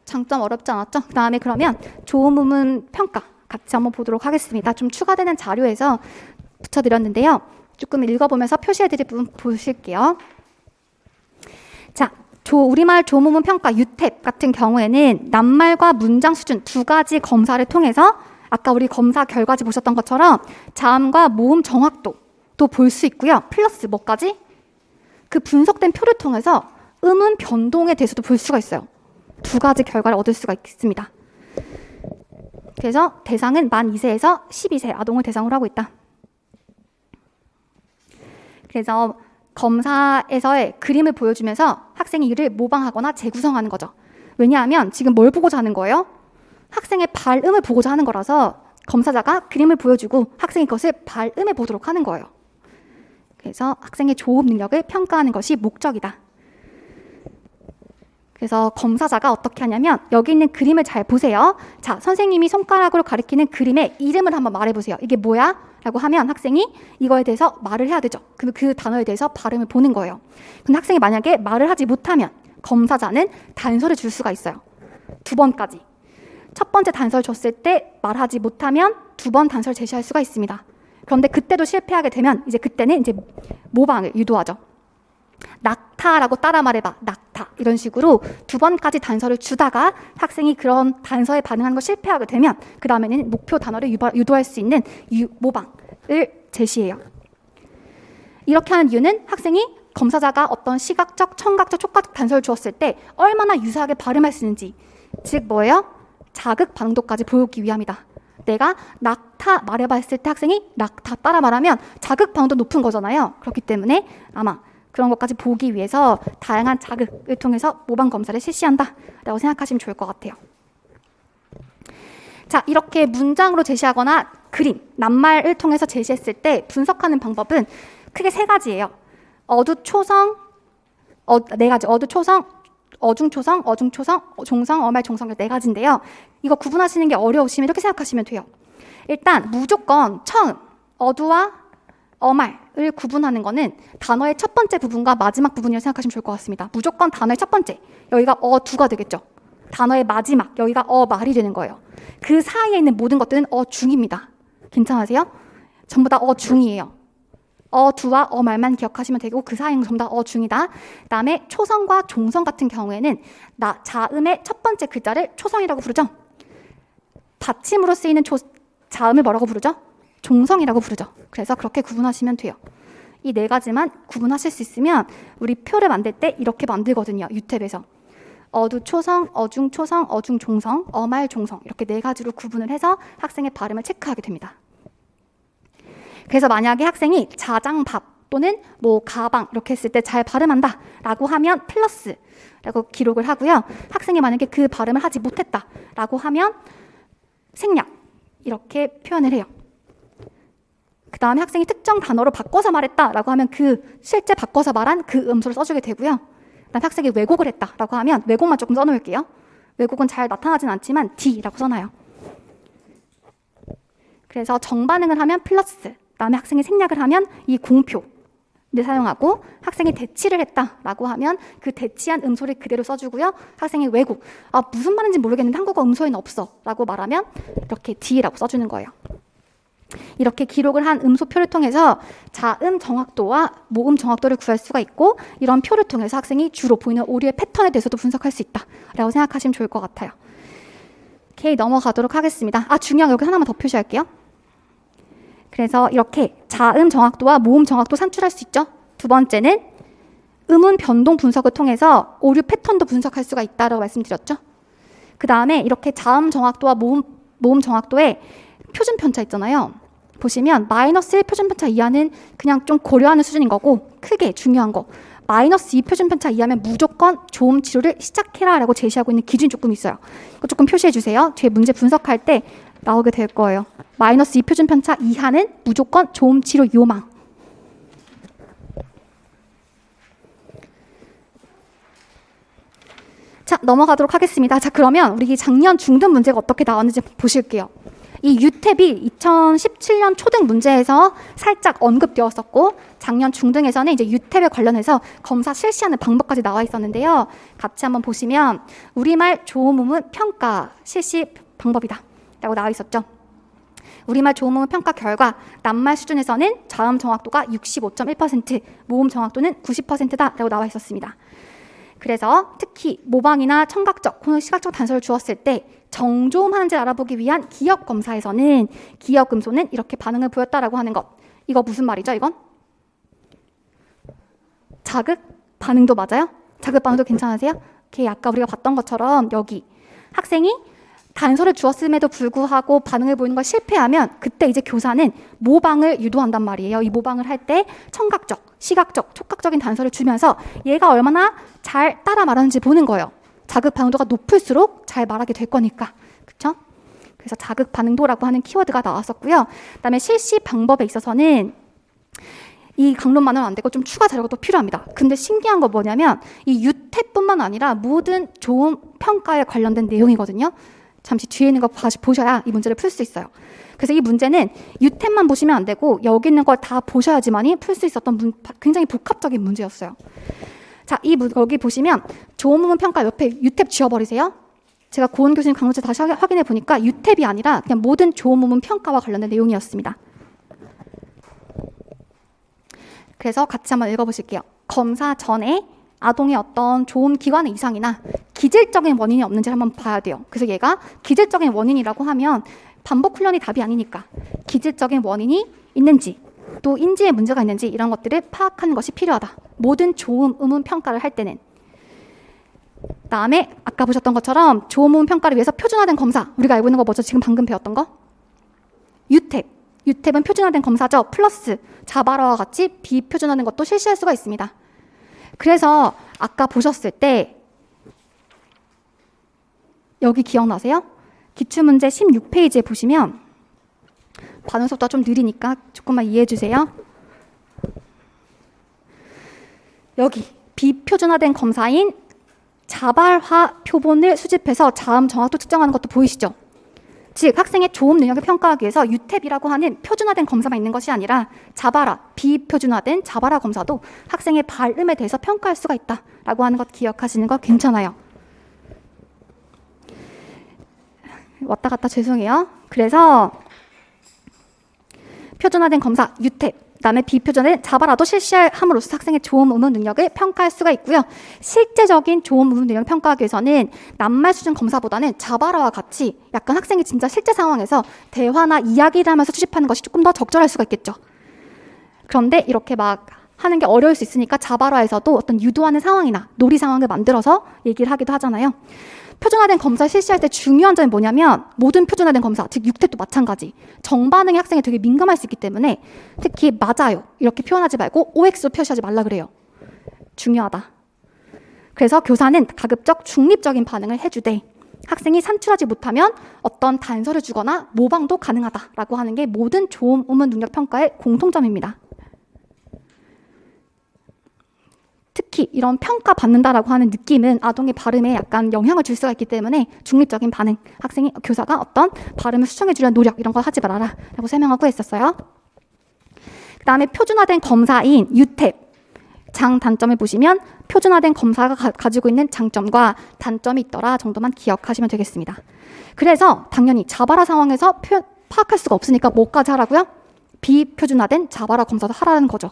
장점 어렵지 않았죠? 그 다음에 그러면 조음문 평가 같이 한번 보도록 하겠습니다. 좀 추가되는 자료에서 붙여드렸는데요. 조금 읽어보면서 표시해드릴 부분 보실게요. 자, 우리말 조음문 평가 유탭 같은 경우에는 낱말과 문장 수준 2가지 검사를 통해서 아까 우리 검사 결과지 보셨던 것처럼 자음과 모음 정확도도 볼 수 있고요. 플러스 뭐까지? 그 분석된 표를 통해서 음운 변동에 대해서도 볼 수가 있어요. 2가지 결과를 얻을 수가 있습니다. 그래서 대상은 만 2세에서 12세 아동을 대상으로 하고 있다. 그래서 검사에서의 그림을 보여주면서 학생이 이를 모방하거나 재구성하는 거죠. 왜냐하면 지금 뭘 보고자 하는 거예요? 학생의 발음을 보고자 하는 거라서 검사자가 그림을 보여주고 학생이 그것을 발음해 보도록 하는 거예요. 그래서 학생의 조음 능력을 평가하는 것이 목적이다. 그래서 검사자가 어떻게 하냐면 여기 있는 그림을 잘 보세요. 자, 선생님이 손가락으로 가리키는 그림의 이름을 한번 말해보세요. 이게 뭐야? 라고 하면 학생이 이거에 대해서 말을 해야 되죠. 그럼 그 단어에 대해서 발음을 보는 거예요. 근데 학생이 만약에 말을 하지 못하면 검사자는 단서를 줄 수가 있어요. 2번까지. 첫 번째 단서를 줬을 때 말하지 못하면 2번 단서를 제시할 수가 있습니다. 그런데 그때도 실패하게 되면 이제 그때는 이제 모방을 유도하죠. 낙타라고 따라 말해봐. 낙타. 이런 식으로 2번까지 단서를 주다가 학생이 그런 단서에 반응하는 걸 실패하게 되면 그 다음에는 목표 단어를 유도할 수 있는 모방을 제시해요. 이렇게 하는 이유는 학생이 검사자가 어떤 시각적, 청각적, 촉각적 단서를 주었을 때 얼마나 유사하게 발음할 수 있는지, 즉 뭐예요? 자극 반응도까지 보여주기 위함이다. 내가 낙타 말해봐 했을 때 학생이 낙타 따라 말하면 자극 반응도 높은 거잖아요. 그렇기 때문에 아마 그런 것까지 보기 위해서 다양한 자극을 통해서 모방 검사를 실시한다라고 생각하시면 좋을 것 같아요. 자, 이렇게 문장으로 제시하거나 그림, 낱말을 통해서 제시했을 때 분석하는 방법은 크게 3가지예요. 어두 초성, 4가지. 어두 초성, 어중초성, 종성, 어말, 종성 네 가지인데요. 이거 구분하시는 게 어려우시면 이렇게 생각하시면 돼요. 일단 무조건 처음 어두와 어말을 구분하는 거는 단어의 첫 번째 부분과 마지막 부분이라고 생각하시면 좋을 것 같습니다. 무조건 단어의 첫 번째, 여기가 어두가 되겠죠. 단어의 마지막, 여기가 어말이 되는 거예요. 그 사이에 있는 모든 것들은 어중입니다. 괜찮으세요? 전부 다 어중이에요. 어두와 어말만 기억하시면 되고 그 사이는 전부 다 어중이다. 그 다음에 초성과 종성 같은 경우에는 자음의 첫 번째 글자를 초성이라고 부르죠. 받침으로 쓰이는 자음을 뭐라고 부르죠? 종성이라고 부르죠. 그래서 그렇게 구분하시면 돼요. 이 네 가지만 구분하실 수 있으면 우리 표를 만들 때 이렇게 만들거든요. 유탭에서. 어두 초성, 어중 초성, 어중 종성, 어말 종성 이렇게 네 가지로 구분을 해서 학생의 발음을 체크하게 됩니다. 그래서 만약에 학생이 자장밥 또는 뭐 가방 이렇게 했을 때 잘 발음한다 라고 하면 플러스 라고 기록을 하고요. 학생이 만약에 그 발음을 하지 못했다 라고 하면 생략 이렇게 표현을 해요. 그 다음에 학생이 특정 단어로 바꿔서 말했다 라고 하면 그 실제 바꿔서 말한 그 음소를 써주게 되고요. 그 다음에 학생이 왜곡을 했다 라고 하면 왜곡만 조금 써놓을게요. 왜곡은 잘 나타나진 않지만 D라고 써놔요. 그래서 정반응을 하면 플러스, 그다음에 학생이 생략을 하면 이 공표를 사용하고 학생이 대치를 했다라고 하면 그 대치한 음소를 그대로 써주고요. 학생이 왜곡, 무슨 말인지 모르겠는데 한국어 음소에는 없어 라고 말하면 이렇게 D라고 써주는 거예요. 이렇게 기록을 한 음소표를 통해서 자음 정확도와 모음 정확도를 구할 수가 있고 이런 표를 통해서 학생이 주로 보이는 오류의 패턴에 대해서도 분석할 수 있다라고 생각하시면 좋을 것 같아요. 오케이, 넘어가도록 하겠습니다. 중요한 거 여기 하나만 더 표시할게요. 그래서 이렇게 자음 정확도와 모음 정확도 산출할 수 있죠. 두 번째는 음운 변동 분석을 통해서 오류 패턴도 분석할 수가 있다라고 말씀드렸죠. 그 다음에 이렇게 자음 정확도와 모음 정확도에 표준 편차 있잖아요. 보시면 마이너스 1 표준 편차 이하는 그냥 좀 고려하는 수준인 거고 크게 중요한 거 마이너스 2 표준 편차 이하면 무조건 조음 치료를 시작해라 라고 제시하고 있는 기준이 조금 있어요. 이거 조금 표시해 주세요. 뒤에 문제 분석할 때 나오게 될 거예요. 마이너스 2 표준 편차 이하는 무조건 조음 치료 요망. 자, 넘어가도록 하겠습니다. 자, 그러면 우리 작년 중등 문제가 어떻게 나왔는지 보실게요. 이 유탭이 2017년 초등 문제에서 살짝 언급되었었고 작년 중등에서는 이제 유탭에 관련해서 검사 실시하는 방법까지 나와 있었는데요. 같이 한번 보시면 우리말 조음음은 평가 실시 방법이다 라고 나와 있었죠. 우리말 조음음은 평가 결과 낱말 수준에서는 자음 정확도가 65.1%, 모음 정확도는 90%다 라고 나와 있었습니다. 그래서 특히 모방이나 청각적 혹은 시각적 단서를 주었을 때 정조음하는지를 알아보기 위한 기억 검사에서는 기억 음소는 이렇게 반응을 보였다라고 하는 것. 이거 무슨 말이죠, 이건? 자극 반응도 맞아요? 자극 반응도 괜찮으세요? 오케이, 아까 우리가 봤던 것처럼 여기 학생이 단서를 주었음에도 불구하고 반응을 보이는 걸 실패하면 그때 이제 교사는 모방을 유도한단 말이에요. 이 모방을 할 때 청각적, 시각적, 촉각적인 단서를 주면서 얘가 얼마나 잘 따라 말하는지 보는 거예요. 자극 반응도가 높을수록 잘 말하게 될 거니까. 그렇죠? 그래서 자극 반응도라고 하는 키워드가 나왔었고요. 그다음에 실시 방법에 있어서는 이 강론만은 안 되고 좀 추가 자료가 또 필요합니다. 근데 신기한 거 뭐냐면 이 유탭뿐만 아니라 모든 조음 평가에 관련된 내용이거든요. 잠시 뒤에 있는 거 다시 보셔야 이 문제를 풀 수 있어요. 그래서 이 문제는 유탭만 보시면 안 되고 여기 있는 걸 다 보셔야지만이 풀 수 있었던 굉장히 복합적인 문제였어요. 자, 여기 보시면 조음음 평가 옆에 유탭 지워버리세요. 제가 고은 교수님 강론제 다시 확인해 보니까 유탭이 아니라 그냥 모든 조음음 평가와 관련된 내용이었습니다. 그래서 같이 한번 읽어보실게요. 검사 전에 아동의 어떤 조음 기관의 이상이나 기질적인 원인이 없는지를 한번 봐야 돼요. 그래서 얘가 기질적인 원인이라고 하면 반복 훈련이 답이 아니니까 기질적인 원인이 있는지 또 인지에 문제가 있는지 이런 것들을 파악하는 것이 필요하다. 모든 조음, 음음 평가를 할 때는. 다음에 아까 보셨던 것처럼 조음, 음음 평가를 위해서 표준화된 검사. 우리가 알고 있는 거 뭐죠? 지금 방금 배웠던 거? 유탭. 유탭은 표준화된 검사죠. 플러스 자바라와 같이 비표준화된 것도 실시할 수가 있습니다. 그래서 아까 보셨을 때 여기 기억나세요? 기출문제 16페이지에 보시면 반응 속도가 좀 느리니까 조금만 이해해 주세요. 여기 비표준화된 검사인 자발화 표본을 수집해서 자음 정확도 측정하는 것도 보이시죠? 즉 학생의 조음 능력을 평가하기 위해서 유탭이라고 하는 표준화된 검사만 있는 것이 아니라 자발화, 비표준화된 자발화 검사도 학생의 발음에 대해서 평가할 수가 있다라고 하는 것 기억하시는 거 괜찮아요. 왔다 갔다 죄송해요. 그래서 표준화된 검사, 유탭, 그다음에 비표준화된 자발화도 실시함으로써 학생의 조음, 음운 능력을 평가할 수가 있고요. 실제적인 조음, 음운 능력을 평가하기 위해서는 낱말 수준 검사보다는 자발화와 같이 약간 학생이 진짜 실제 상황에서 대화나 이야기를 하면서 수집하는 것이 조금 더 적절할 수가 있겠죠. 그런데 이렇게 막 하는 게 어려울 수 있으니까 자발화에서도 어떤 유도하는 상황이나 놀이 상황을 만들어서 얘기를 하기도 하잖아요. 표준화된 검사를 실시할 때 중요한 점이 뭐냐면 모든 표준화된 검사, 즉 유탭도 마찬가지. 정반응이 학생이 되게 민감할 수 있기 때문에 특히 맞아요 이렇게 표현하지 말고 OX로 표시하지 말라 그래요. 중요하다. 그래서 교사는 가급적 중립적인 반응을 해주되 학생이 산출하지 못하면 어떤 단서를 주거나 모방도 가능하다라고 하는 게 모든 조음, 음운 능력 평가의 공통점입니다. 특히 이런 평가받는다라고 하는 느낌은 아동의 발음에 약간 영향을 줄 수가 있기 때문에 중립적인 반응, 학생이 교사가 어떤 발음을 수정해 주려는 노력 이런 거 하지 말아라 라고 설명하고 있었어요. 그 다음에 표준화된 검사인 유탭 장단점을 보시면 표준화된 검사가 가지고 있는 장점과 단점이 있더라 정도만 기억하시면 되겠습니다. 그래서 당연히 자발화 상황에서 파악할 수가 없으니까 뭐까지 하라고요? 비표준화된 자발화 검사도 하라는 거죠.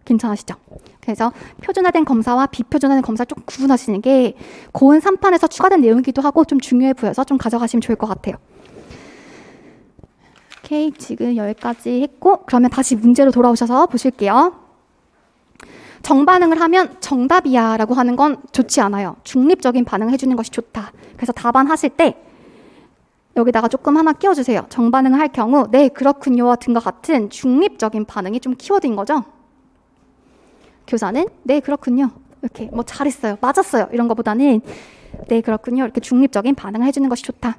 괜찮으시죠? 그래서 표준화된 검사와 비표준화된 검사 좀 구분하시는 게 고은 3판에서 추가된 내용이기도 하고 좀 중요해 보여서 좀 가져가시면 좋을 것 같아요. 오케이, 지금 여기까지 했고 그러면 다시 문제로 돌아오셔서 보실게요. 정반응을 하면 정답이야 라고 하는 건 좋지 않아요. 중립적인 반응을 해주는 것이 좋다. 그래서 답안 하실 때 여기다가 조금 하나 끼워주세요. 정반응을 할 경우 네 그렇군요와 등과 같은 중립적인 반응이 좀 키워드인 거죠. 교사는 네 그렇군요 이렇게 뭐 잘했어요 맞았어요 이런 것보다는 네 그렇군요 이렇게 중립적인 반응을 해주는 것이 좋다.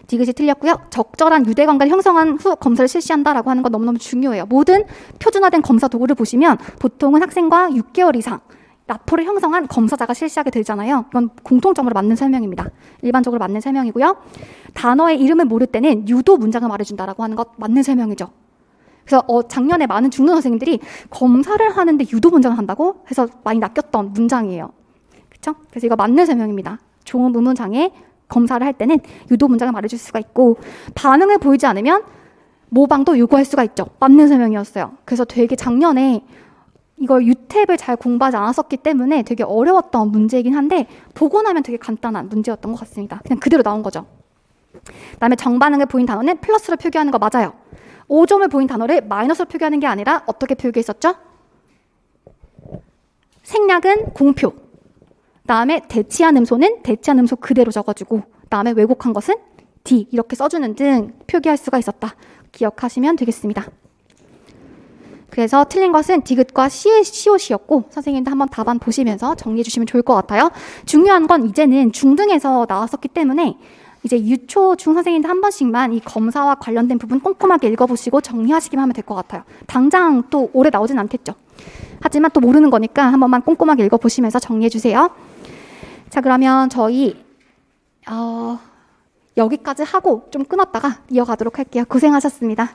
디귿이 틀렸고요. 적절한 유대관계를 형성한 후 검사를 실시한다라고 하는 건 너무너무 중요해요. 모든 표준화된 검사 도구를 보시면 보통은 학생과 6개월 이상 라포를 형성한 검사자가 실시하게 되잖아요. 이건 공통점으로 맞는 설명입니다. 일반적으로 맞는 설명이고요. 단어의 이름을 모를 때는 유도 문장을 말해준다라고 하는 것 맞는 설명이죠. 그래서 작년에 많은 중등 선생님들이 검사를 하는데 유도 문장을 한다고 해서 많이 낚였던 문장이에요. 그렇죠? 그래서 이거 맞는 설명입니다. 조음, 음운 장애 검사를 할 때는 유도 문장을 말해줄 수가 있고 반응을 보이지 않으면 모방도 요구할 수가 있죠. 맞는 설명이었어요. 그래서 되게 작년에 이걸 유탭을 잘 공부하지 않았었기 때문에 되게 어려웠던 문제이긴 한데 보고 나면 되게 간단한 문제였던 것 같습니다. 그냥 그대로 나온 거죠. 그다음에 정반응을 보인 단어는 플러스로 표기하는 거 맞아요. 5점을 보인 단어를 마이너스로 표기하는 게 아니라 어떻게 표기했었죠? 생략은 공표. 그다음에 대치한 음소는 대치한 음소 그대로 적어주고 그다음에 왜곡한 것은 D 이렇게 써주는 등 표기할 수가 있었다. 기억하시면 되겠습니다. 그래서 틀린 것은 디귿과 시옷이었고 선생님도 한번 답안 보시면서 정리해 주시면 좋을 것 같아요. 중요한 건 이제는 중등에서 나왔었기 때문에 이제 유초 중 선생님들 한 번씩만 이 검사와 관련된 부분 꼼꼼하게 읽어보시고 정리하시기만 하면 될 것 같아요. 당장 또 오래 나오진 않겠죠. 하지만 또 모르는 거니까 한 번만 꼼꼼하게 읽어보시면서 정리해 주세요. 자, 그러면 저희 여기까지 하고 좀 끊었다가 이어가도록 할게요. 고생하셨습니다.